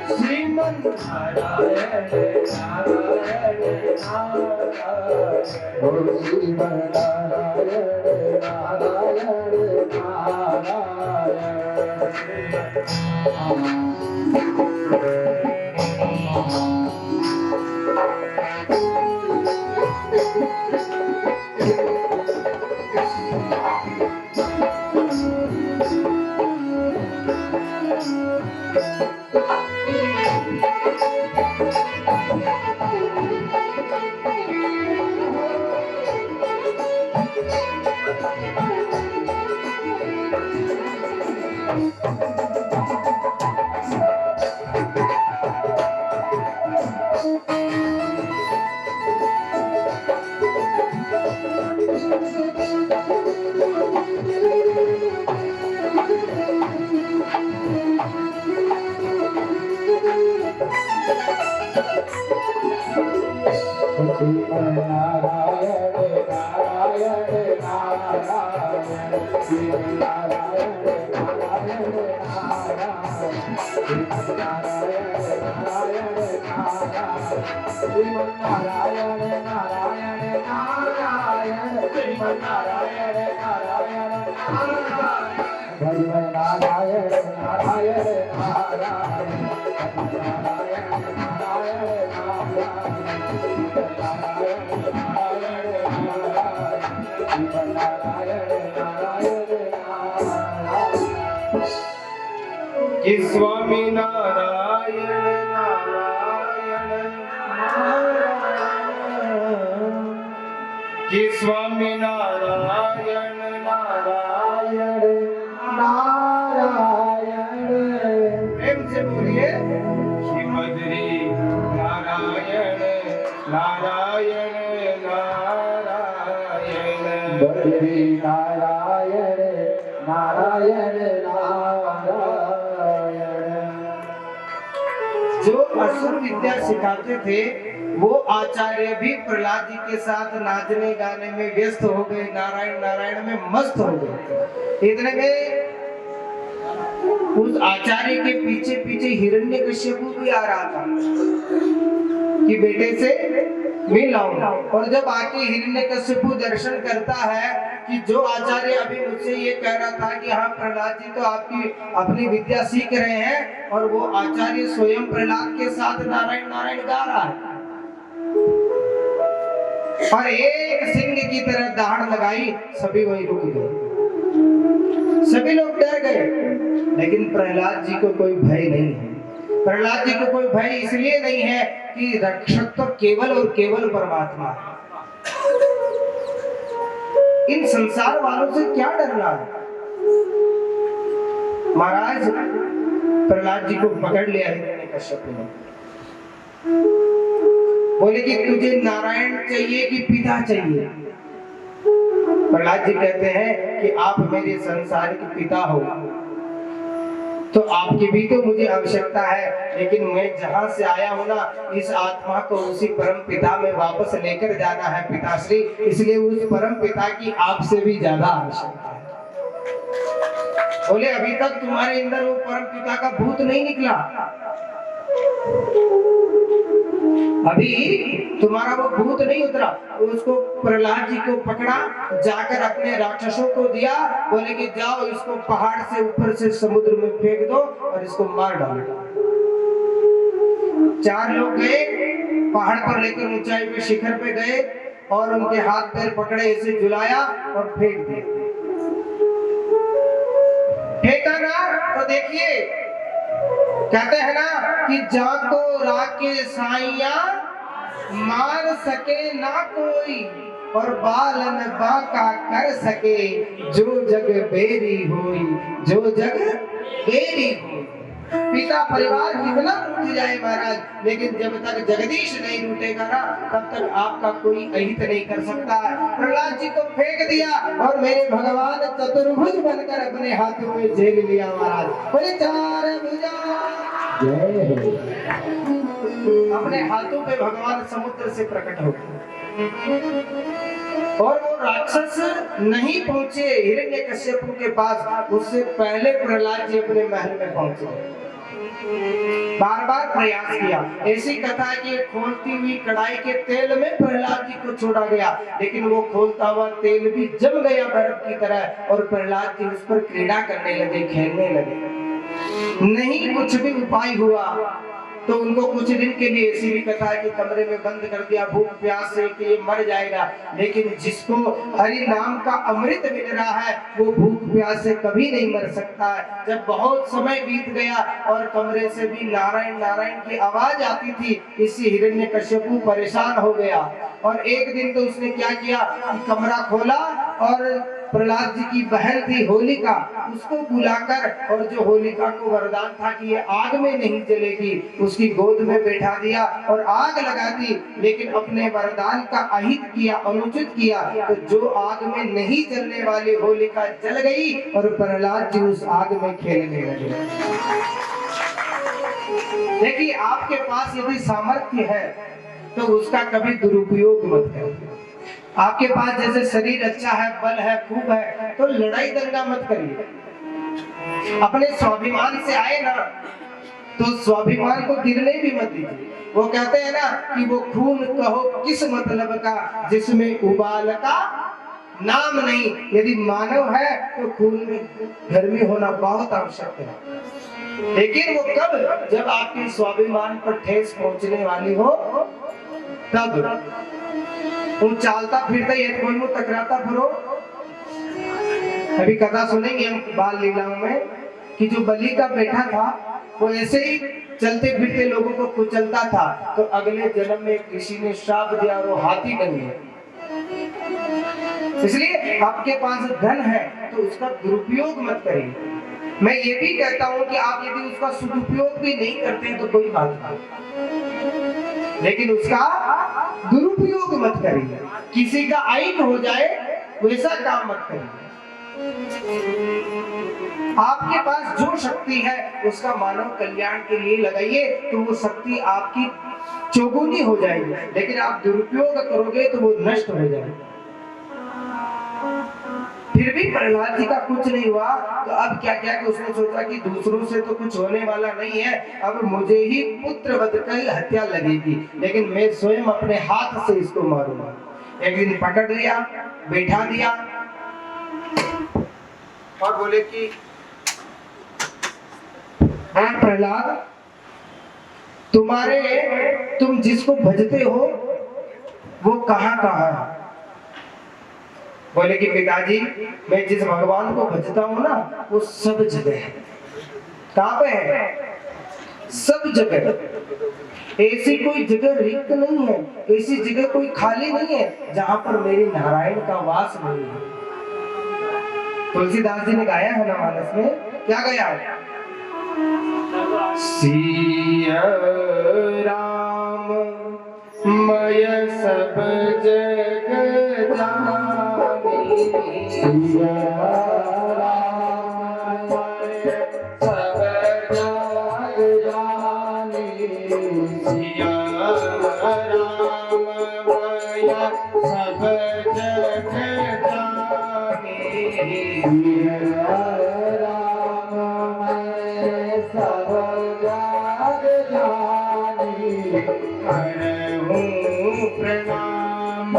श्रीमन नारायण नारायण नारायण, हो श्रीमन नारायण नारायण नारायण। कि स्वामी नारायण नारायण नारायण, कि स्वामी नारायण नारायण नारायण। प्रेम से बोलिए श्रीमद्री नारायण नारायण नारायण, बद्री नारायण नारायण नारायण। जो असुर विद्या सिखाते थे वो आचार्य भी प्रहलाद जी के साथ नाचने गाने में व्यस्त हो गए, नारायण नारायण में मस्त हो गए। इतने में उस आचार्य के पीछे पीछे हिरण्यकश्यपु भी आ रहा था कि बेटे से मिल आओ। और जब आके हिरण्यकश्यपु दर्शन करता है कि जो आचार्य अभी मुझसे ये कह रहा था कि हाँ प्रहलाद जी तो आपकी अपनी विद्या सीख रहे हैं, और वो आचार्य स्वयं प्रहलाद के साथ नारायण नारायण गा रहा है और एक सिंह की तरह दहाड़ लगाई, सभी वहीं रुक गए, सभी लोग डर गए। लेकिन प्रहलाद जी को कोई भय नहीं है। प्रहलाद जी को कोई भय इसलिए नहीं है कि रक्षक तो केवल और केवल परमात्मा है। इन संसार वालों से क्या डरना है। महाराज प्रहलाद जी को पकड़ लिया हिरण्यकश्यप ने, बोले कि तुझे नारायण चाहिए कि पिता चाहिए। प्रहलाद जी कहते हैं कि आप मेरे संसार के पिता हो, तो आपकी भी तो मुझे आवश्यकता है, लेकिन मैं जहां से आया हूं ना, इस आत्मा को उसी परम पिता में वापस लेकर जाना है पिताश्री, इसलिए उस परम पिता की आपसे भी ज्यादा आवश्यकता है। बोले अभी तक तुम्हारे अंदर वो परम पिता का भूत नहीं निकला, अभी तुम्हारा वो भूत नहीं उतरा। उसको प्रहलाद जी को पकड़ा, जाकर अपने राक्षसों को दिया, बोले कि जाओ इसको पहाड़ से ऊपर से समुद्र में फेंक दो और इसको मार डालो। 4 लोग गए, पहाड़ पर लेकर ऊंचाई पे शिखर पे गए और उनके हाथ पैर पकड़े, इसे झुलाया और फेंक दिया। फेंका ना तो देखिए कहते हैं ना कि जाको राके साइया मार सके ना कोई, और बालन बांका कर सके, जो जग बेरी होई, जो जग बेरी होई। पिता परिवार कितना टूट जाए महाराज, लेकिन जब तक जगदीश नहीं टूटेगा ना, तब तक आपका कोई अहित नहीं कर सकता। प्रहलाद जी को फेंक दिया और मेरे भगवान चतुर्भुज बनकर अपने हाथों में झेल लिया महाराज। बोले चार भुजा जय हो। अपने हाथों पे भगवान समुद्र से प्रकट हो गए और वो राक्षस नहीं पहुंचे हिरण्यकश्यप के पास, उससे पहले प्रहलाद जी अपने महल में पहुंचे। बार बार प्रयास किया। ऐसी कथा है कि खोलती हुई कढ़ाई के तेल में प्रहलाद जी को छोड़ा गया, लेकिन वो खोलता हुआ तेल भी जम गया बर्फ की तरह और प्रहलाद जी उस पर क्रीड़ा करने लगे, खेलने लगे। नहीं कुछ भी उपाय हुआ तो उनको कुछ दिन के लिए ऐसी भी कथा है कि कमरे में बंद कर दिया भूख प्यास से कि ये मर जाएगा। लेकिन जिसको हरि नाम का अमृत मिल रहा है वो भूख प्यास से कभी नहीं मर सकता है। जब बहुत समय बीत गया और कमरे से भी नारायण नारायण की आवाज आती थी, इसी हिरण्यकश्यपु परेशान हो गया और एक दिन तो उसने क्या किया कि कमरा खोला और प्रहलाद जी की बहन थी होलिका, उसको बुलाकर और जो होलिका को वरदान था कि ये आग में नहीं जलेगी, उसकी गोद में बैठा दिया और आग लगा दी। लेकिन अपने वरदान का अहित किया, अनुचित किया, तो जो आग में नहीं जलने वाली होलिका जल गई और प्रहलाद जी उस आग में खेलने लगे। देखिए, आपके पास यदि सामर्थ्य है तो उसका कभी दुरुपयोग मत करो। आपके पास जैसे शरीर अच्छा है, बल है, खूब है, तो लड़ाई दंगा मत करिए। अपने स्वाभिमान से आए ना तो स्वाभिमान को गिरने भी मत दीजिए। वो कहते हैं ना कि वो खून कहो किस मतलब का जिसमें उबाल का नाम नहीं। यदि मानव है तो खून में गर्मी होना बहुत आवश्यक है, लेकिन वो कब, जब आपके स्वाभिमान पर ठेस पहुंचने वाली हो तब। वो चालता फिरता ही कोई मुंह टकराता फिरो। अभी कथा सुनेंगे हम बाल लीलाओं में कि जो बलि का बेटा था वो ऐसे ही चलते फिरते लोगों को कुचलता था, तो अगले जन्म में किसी ने श्राप दिया और वो हाथी बन गया। इसलिए आपके पास धन है तो उसका दुरुपयोग मत करिए। मैं ये भी कहता हूँ कि आप यदि उसका सदुपयोग भी नहीं करते हैं तो कोई बात नहीं, लेकिन उसका दुरुपयोग मत करिए। किसी का अहित हो जाए वैसा काम मत करिए। आपके पास जो शक्ति है उसका मानव कल्याण के लिए लगाइए, तो वो शक्ति आपकी चौगुनी हो जाएगी। लेकिन आप दुरुपयोग करोगे तो वो नष्ट हो जाएगी। फिर भी प्रहलाद जी का कुछ नहीं हुआ, तो अब क्या किया कि उसने सोचा कि दूसरों से तो कुछ होने वाला नहीं है, अब मुझे ही पुत्र वध कर हत्या लगेगी, लेकिन मैं स्वयं अपने हाथ से इसको मारूंगा। एक दिन पकड़ लिया, बैठा दिया और बोले कि प्रहलाद, तुम जिसको भजते हो वो कहाँ है? बोले कि पिताजी, मैं जिस भगवान को भजता हूँ ना वो सब जगह है। कहाँ पे है? सब जगह। ऐसी कोई जगह रिक्त नहीं है, ऐसी जगह कोई खाली नहीं है जहाँ पर मेरे नारायण का वास नहीं है। तुलसीदास जी ने गाया है ना मानस में, क्या गाया? सिया राम मय सब जग जानी, सिया राम मय सब जग जानी, सिया राम मय सब जग जानी, सिया राम मय सब जग जानी, करहूं प्रणाम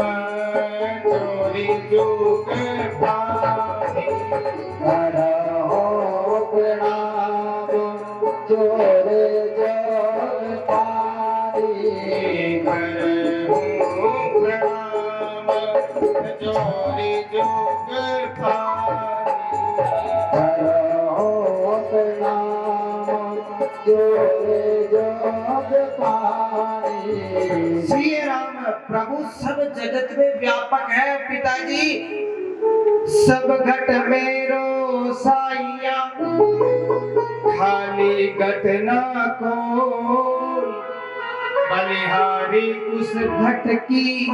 चोरी जुग पानी, करहूं प्रणाम चोरी जुग पानी, करहूं प्रणाम चोरी जुग पानी, करहूं प्रणाम चोरी जुग पानी। श्री राम प्रभु सब जगत में व्यापक है पिताजी। सब घट मेरो साइया, खाली घट ना को, बलिहारी उस घट की,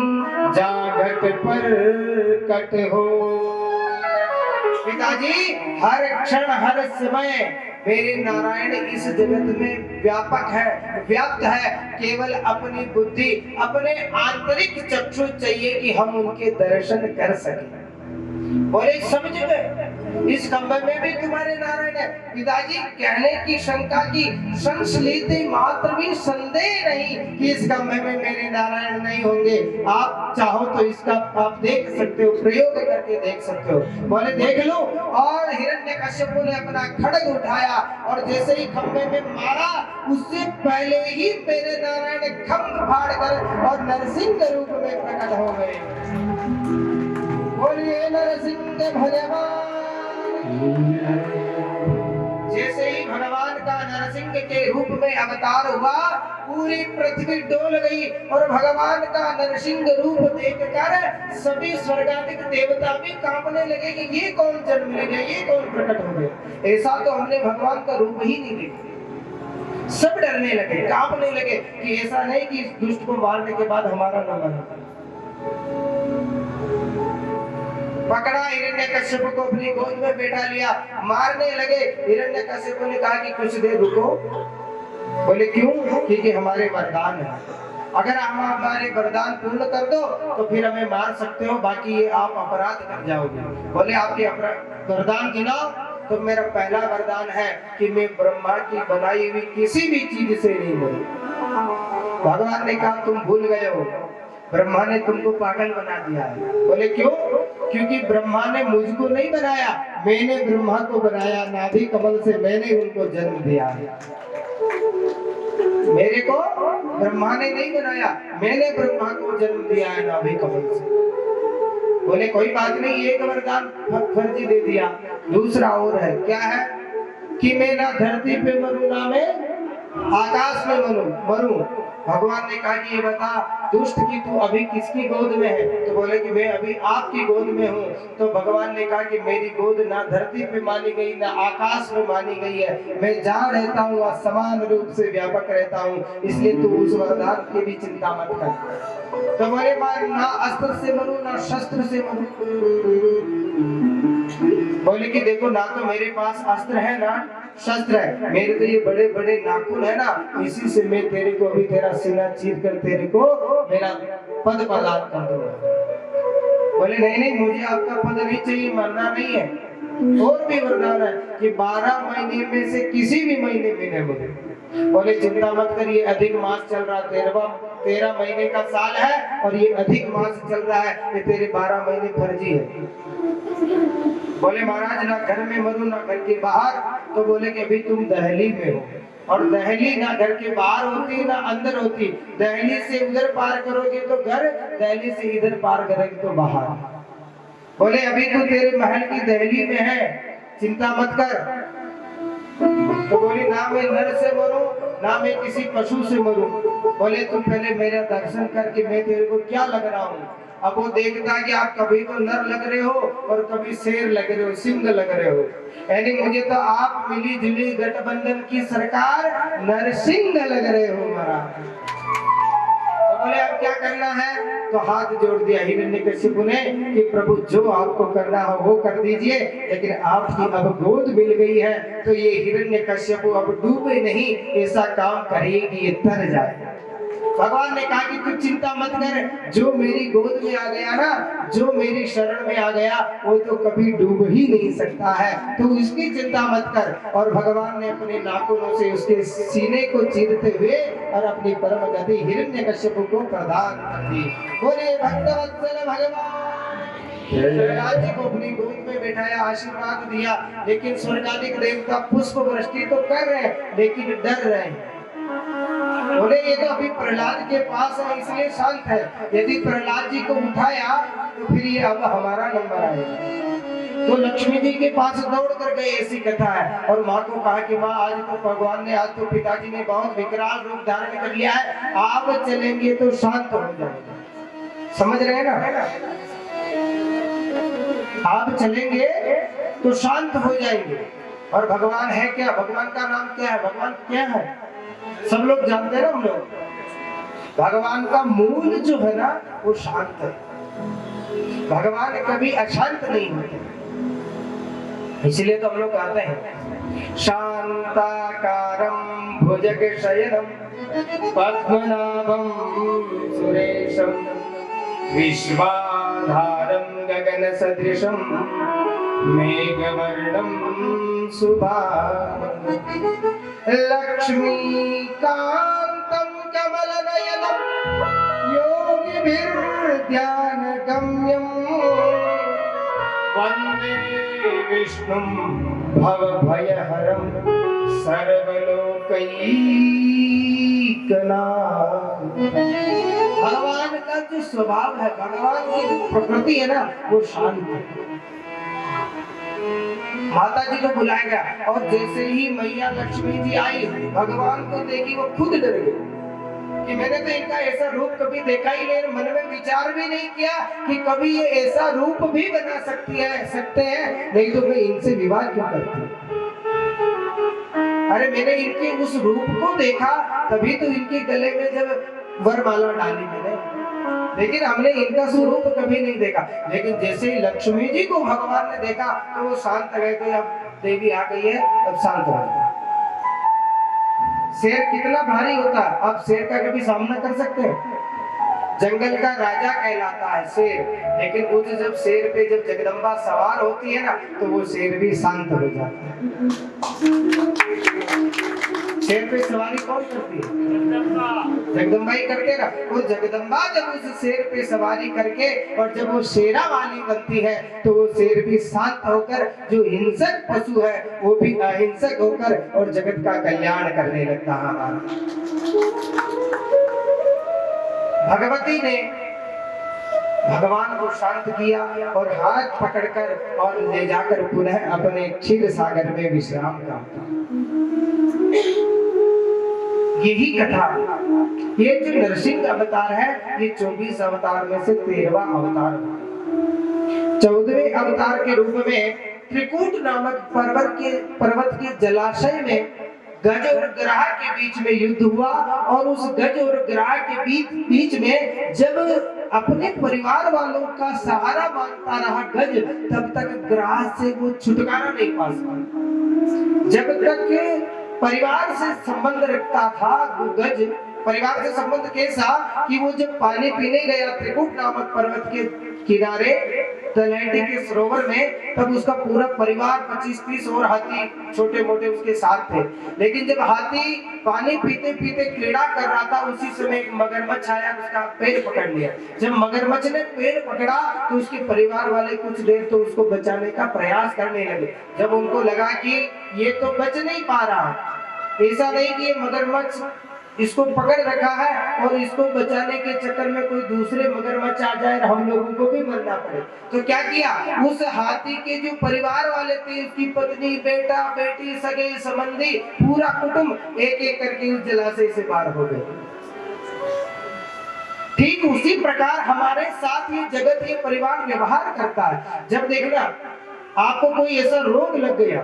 जा घट पर कट हो। पिताजी हर क्षण हर समय मेरे नारायण इस जगत में व्यापक है, व्याप्त है। केवल अपनी बुद्धि, अपने आंतरिक चक्षु चाहिए कि हम उनके दर्शन कर सकें। बोले समझ गए, इस खंभे में भी तुम्हारे नारायण है। पिताजी कहने की शंका की संशलित मात्र भी संदेह नहीं कि इस खंभे में मेरे नारायण नहीं होंगे। आप चाहो तो इसका आप देख सकते हो, प्रयोग करके देख सकते हो। बोले देख लो। और हिरण्यकश्यपु ने अपना खड्ग उठाया और जैसे ही खंभे में मारा, उससे पहले ही मेरे नारायण खंभ फाड़ कर और नरसिंह रूप में प्रकट हो गए। बोलिए नरसिंह भगवान। जैसे ही भगवान का नरसिंह के रूप में अवतार हुआ, पूरी पृथ्वी डोल गई और भगवान का नरसिंह रूप देखकर सभी स्वर्गाधिक देवता भी कांपने लगे कि ये कौन जन्म ले गया, ये कौन प्रकट हो गया। ऐसा तो हमने भगवान का रूप ही नहीं देखा। सब डरने लगे, कांपने लगे कि ऐसा नहीं कि इस दुष्ट को मारने के बाद हमारा नंबर होता। पकड़ा, हिरण्यकश्यप को अपनी गोद में बैठा लिया, मारने लगे। हिरण्यकश्यप ने कहा कि कुछ देर रुको। बोले क्यों? क्योंकि हमारे वरदान है, अगर हम हमारे वरदान पूर्ण कर दो तो फिर हमें मार सकते हो, बाकी ये आप अपराध कर जाओगे। बोले आपके वरदान गिनाओ। तो मेरा पहला वरदान है कि मैं ब्रह्मा की बनाई हुई किसी भी चीज से नहीं मरूं। भगवान ने कहा तुम भूल गए हो, ब्रह्मा ने तुमको पागल बना दिया है। बोले क्यों? क्योंकि ब्रह्मा ने मुझको नहीं बनाया, मैंने ब्रह्मा को बनाया। नाभि कमल से मैंने उनको जन्म दिया है। मेरे को ब्रह्मा ने नहीं बनाया, मैंने ब्रह्मा को जन्म दिया है नाभि कमल से। बोले कोई बात नहीं, एक वरदान फर्जी दे दिया। दूसरा और है, क्या है? कि मैं ना धरती पे मरूं ना मैं आकाश में मरूं। भगवान ने कहा कि ये बता दुष्ट की तू अभी किसकी गोद में है? तो बोले कि मैं अभी आपकी गोद में हूँ। तो भगवान ने कहा कि मेरी गोद ना धरती पे मानी गई ना आकाश में मानी गई है, मैं जहाँ रहता हूँ समान रूप से व्यापक रहता हूँ, इसलिए तू उस वरदान की भी चिंता मत कर। तो बोले ना अस्त्र से मरूं ना शस्त्र से मरूं। बोले कि देखो ना तो मेरे पास अस्त्र है ना शस्त्र है, मेरे तो ये बड़े बड़े नाखून है ना, इसी से मैं तेरे को अभी तेरा सीना चीर कर तेरे को मेरा पद प्रदान कर दूंगा। बोले नहीं नहीं, मुझे आपका पद नहीं चाहिए, मरना नहीं है। और भी वरदान है कि 12 महीने में से किसी भी महीने में नहीं मुझे। बोले चिंता मत करिए, अधिक मास चल रहा, 13 महीने का साल है और ये अधिक मास चल रहा है, ये तेरे 12 महीने फर्जी है। बोले महाराज ना घर में मरूं ना घर के बाहर। तो बोले कि अभी तुम दहली में हो, और दहली ना घर के बाहर होती ना अंदर होती। दहली से उधर पार करोगे तो घर, दहली से इधर पार करोगे तो बाहर। बोले अभी तो तेरे महल की दहली में है, चिंता मत कर। तो बोली ना मैं नर से मरूं ना मैं किसी पशु से मरूं। बोले तुम पहले मेरा दर्शन करके मैं तेरे को क्या लग रहा हूँ। अब वो देखता कि आप कभी तो नर लग रहे हो और कभी शेर लग रहे हो, सिंह लग रहे हो, यानी मुझे तो आप मिली जुली गठबंधन की सरकार नरसिंह लग रहे हो महाराज। तो बोले अब क्या करना है? तो हाथ जोड़ दिया हिरण्यकश्यपु ने कि प्रभु जो आपको करना हो वो कर दीजिए, लेकिन आपकी अब गोद मिल गई है तो ये हिरण्यकश्यपु अब डूबे नहीं, ऐसा काम करेगी ये तर जाए। भगवान ने कहा कि तू चिंता मत कर, जो मेरी गोद में आ गया ना, जो मेरी शरण में आ गया वो तो कभी डूब ही नहीं सकता है, तो उसकी चिंता मत कर। और भगवान ने अपने नाखूनों से उसके सीने को चीरते हुए और अपनी परम गति हिरण्यकश्यप को प्रदान कर दी। बोले भक्तवत्सल भगवान। स्वर्गादि को अपनी गोद में बैठाया, आशीर्वाद दिया, लेकिन स्वर्गादि देवता पुष्प वृष्टि तो कर रहे हैं लेकिन डर रहे हैं। बोले ये तो अभी प्रहलाद के पास है इसलिए शांत है, यदि प्रहलाद जी को उठाया तो फिर ये अब हमारा नंबर आएगा। तो लक्ष्मी जी के पास दौड़ कर गए, ऐसी कथा है। और माँ को कहा कि माँ आज तो भगवान ने, आज तो पिताजी ने बहुत विकराल रूप धारण कर लिया है, आप चलेंगे तो शांत हो जाएगा। समझ रहे हैं ना? आप चलेंगे तो शांत हो जाएंगे। और भगवान है क्या? भगवान का नाम क्या है? भगवान क्या है? सब लोग जानते हैं ना हम लोग। भगवान का मूल जो है ना वो शांत है। भगवान कभी अशांत नहीं होते, इसलिए तो हम लोग कहते हैं शांताकारं भुजगशयनं पद्मनाभं सुरेशं विश्वाधारं गगनसदृशं मेघवर्णं शुभांगं लक्ष्मीकान्तं कमलनयनं योगिभिर्ध्यानगम्यं वन्दे विष्णुं भवभयहरं सर्वलोकैकनाथं। भगवान का जो स्वभाव है, भगवान की जो प्रकृति है ना वो शांत है। माता जी को बुलाएगा और जैसे ही मैया लक्ष्मी जी आई, भगवान को देखी वो खुद डर गई कि मैंने तो इनका ऐसा रूप कभी देखा ही नहीं, मन में विचार भी नहीं किया कि कभी ये ऐसा रूप भी बना सकते हैं, नहीं तो मैं इनसे विवाह क्यों करती। अरे मैंने इनके उस रूप को देखा तभी तो इनके गले में जब वरमाला डाली मैंने, लेकिन हमने इनका स्वरूप कभी नहीं देखा। लेकिन जैसे ही लक्ष्मी जी को भगवान ने देखा तो वो शांत गए, तो अब देवी आ गई है अब शांत हो गए। शेर कितना भारी होता है, आप शेर का कभी सामना कर सकते हैं? जंगल का राजा कहलाता है शेर, लेकिन वो जब शेर पे जब जगदम्बा सवार होती है ना तो वो शेर भी शांत हो जाता है। शेर पे सवारी कौन करती है? जगदम्बा ही करते ना। वो जगदम्बा जब उस शेर पे सवारी करके और जब वो शेरा वाली बनती है तो वो शेर भी शांत होकर, जो हिंसक पशु है वो भी अहिंसक होकर और जगत का कल्याण करने लगता है। भगवती ने भगवान को शांत किया और हाथ पकड़कर और ले जाकर पुनः अपने क्षीर सागर में विश्राम करता। यही कथा, ये जो नरसिंह अवतार है ये 24 अवतार में से 13वां अवतार। 14वें अवतार के रूप में त्रिकूट नामक पर्वत के जलाशय में गज और ग्राह के बीच में युद्ध हुआ और उस गज और ग्राह के बीच में जब अपने परिवार वालों का सहारा मांगता रहा गज, तब तक ग्राह से वो छुटकारा नहीं पा सका। जब तक परिवार से संबंध रखता था वो गज, परिवार से संबंध कैसा कि वो जब पानी पीने गया त्रिकूट नामक पर्वत के किनारे तलहटी के सरोवर में, तब उसका पूरा परिवार 25-30 और हाथी छोटे मोटे उसके साथ थे। लेकिन जब हाथी पानी पीते पीते क्रीड़ा कर रहा था, उसी समय एक मगरमच्छ आया, उसका पैर पकड़ लिया। जब मगरमच्छ ने पैर पकड़ा तो उसके परिवार वाले कुछ देर तो उसको बचाने का प्रयास करने लगे। जब उनको लगा कि ये तो बच नहीं पा रहा, ऐसा नहीं कि ये मगरमच्छ इसको पकड़ रखा है और इसको बचाने के चक्कर में कोई दूसरे मगरमच्छ आ जाए और हम लोगों को भी मरना पड़े, तो क्या किया, उस हाथी के जो परिवार वाले थे, उसकी पत्नी, बेटा, बेटी, सगे संबंधी, पूरा कुटुंब एक एक करके उस जलाशय से पार हो गए। ठीक उसी प्रकार हमारे साथ ये जगत, ये परिवार व्यवहार करता है। जब देखना आपको कोई ऐसा रोग लग गया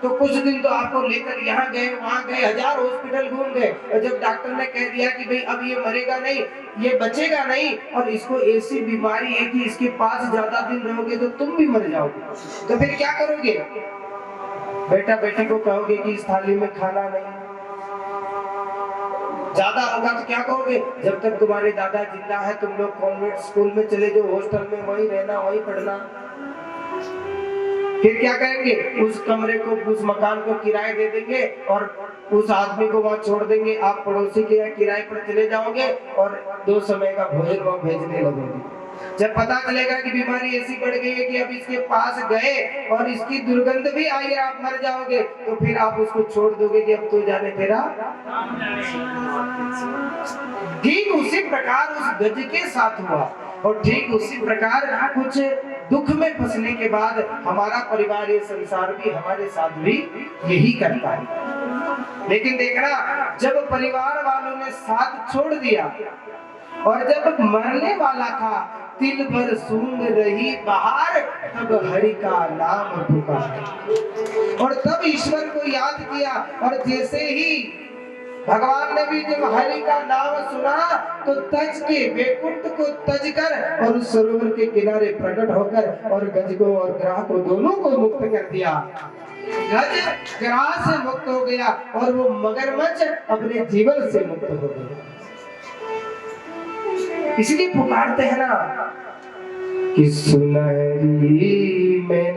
तो कुछ दिन तो आपको लेकर यहाँ गए वहां गए, 1000 हॉस्पिटल घूम गए, और जब डॉक्टर ने कह दिया कि भाई अब ये मरेगा नहीं, ये बचेगा नहीं और इसको ऐसी बीमारी है कि इसके पास ज्यादा दिन रहोगे तो तुम भी मर जाओगे, तो फिर क्या करोगे? बेटा बेटी को कहोगे कि इस थाली में खाना नहीं, ज्यादा होगा तो क्या कहोगे? जब तक तुम्हारे दादा जिंदा है तुम लोग कॉन्वेंट स्कूल में चले जाओ, हॉस्टल में वही रहना, वही पढ़ना। फिर क्या करेंगे? उस कमरे को, उस मकान को किराए दे देंगे और उस आदमी को वहां छोड़ देंगे, आप पड़ोसी के यहाँ किराए पर चले जाओगे और 2 समय का भोजन वहां भेजने लगेंगे। जब पता चलेगा कि बीमारी ऐसी बढ़ गई है कि अब इसके पास गए और इसकी दुर्गंध भी आई, आप मर जाओगे, तो फिर आप उसको छोड़ दोगे कि अब तो जाने तेरा। ठीक उसी प्रकार उस गज के साथ हुआ और ठीक उसी प्रकार कुछ दुख में फंसने के बाद हमारा परिवार, ये संसार भी हमारे साथ भी यही करता है। लेकिन देखना, जब परिवार वालों ने साथ छोड़ दिया और जब मरने वाला था, तिल भर सूंघ रही बहार, तब हरि का नाम पुकारा। और तब ईश्वर को याद किया, और जैसे ही भगवान ने भी जब हरि का नाम सुना तो तज के बैकुंठ को तज कर और उस सरोवर के किनारे प्रकट होकर और गज को और ग्राह को दोनों को मुक्त कर दिया। गज ग्राह से मुक्त हो गया और वो मगरमच्छ अपने जीवन से मुक्त हो गया। इसलिए पुकारते हैं ना कि सुनहरी मैंने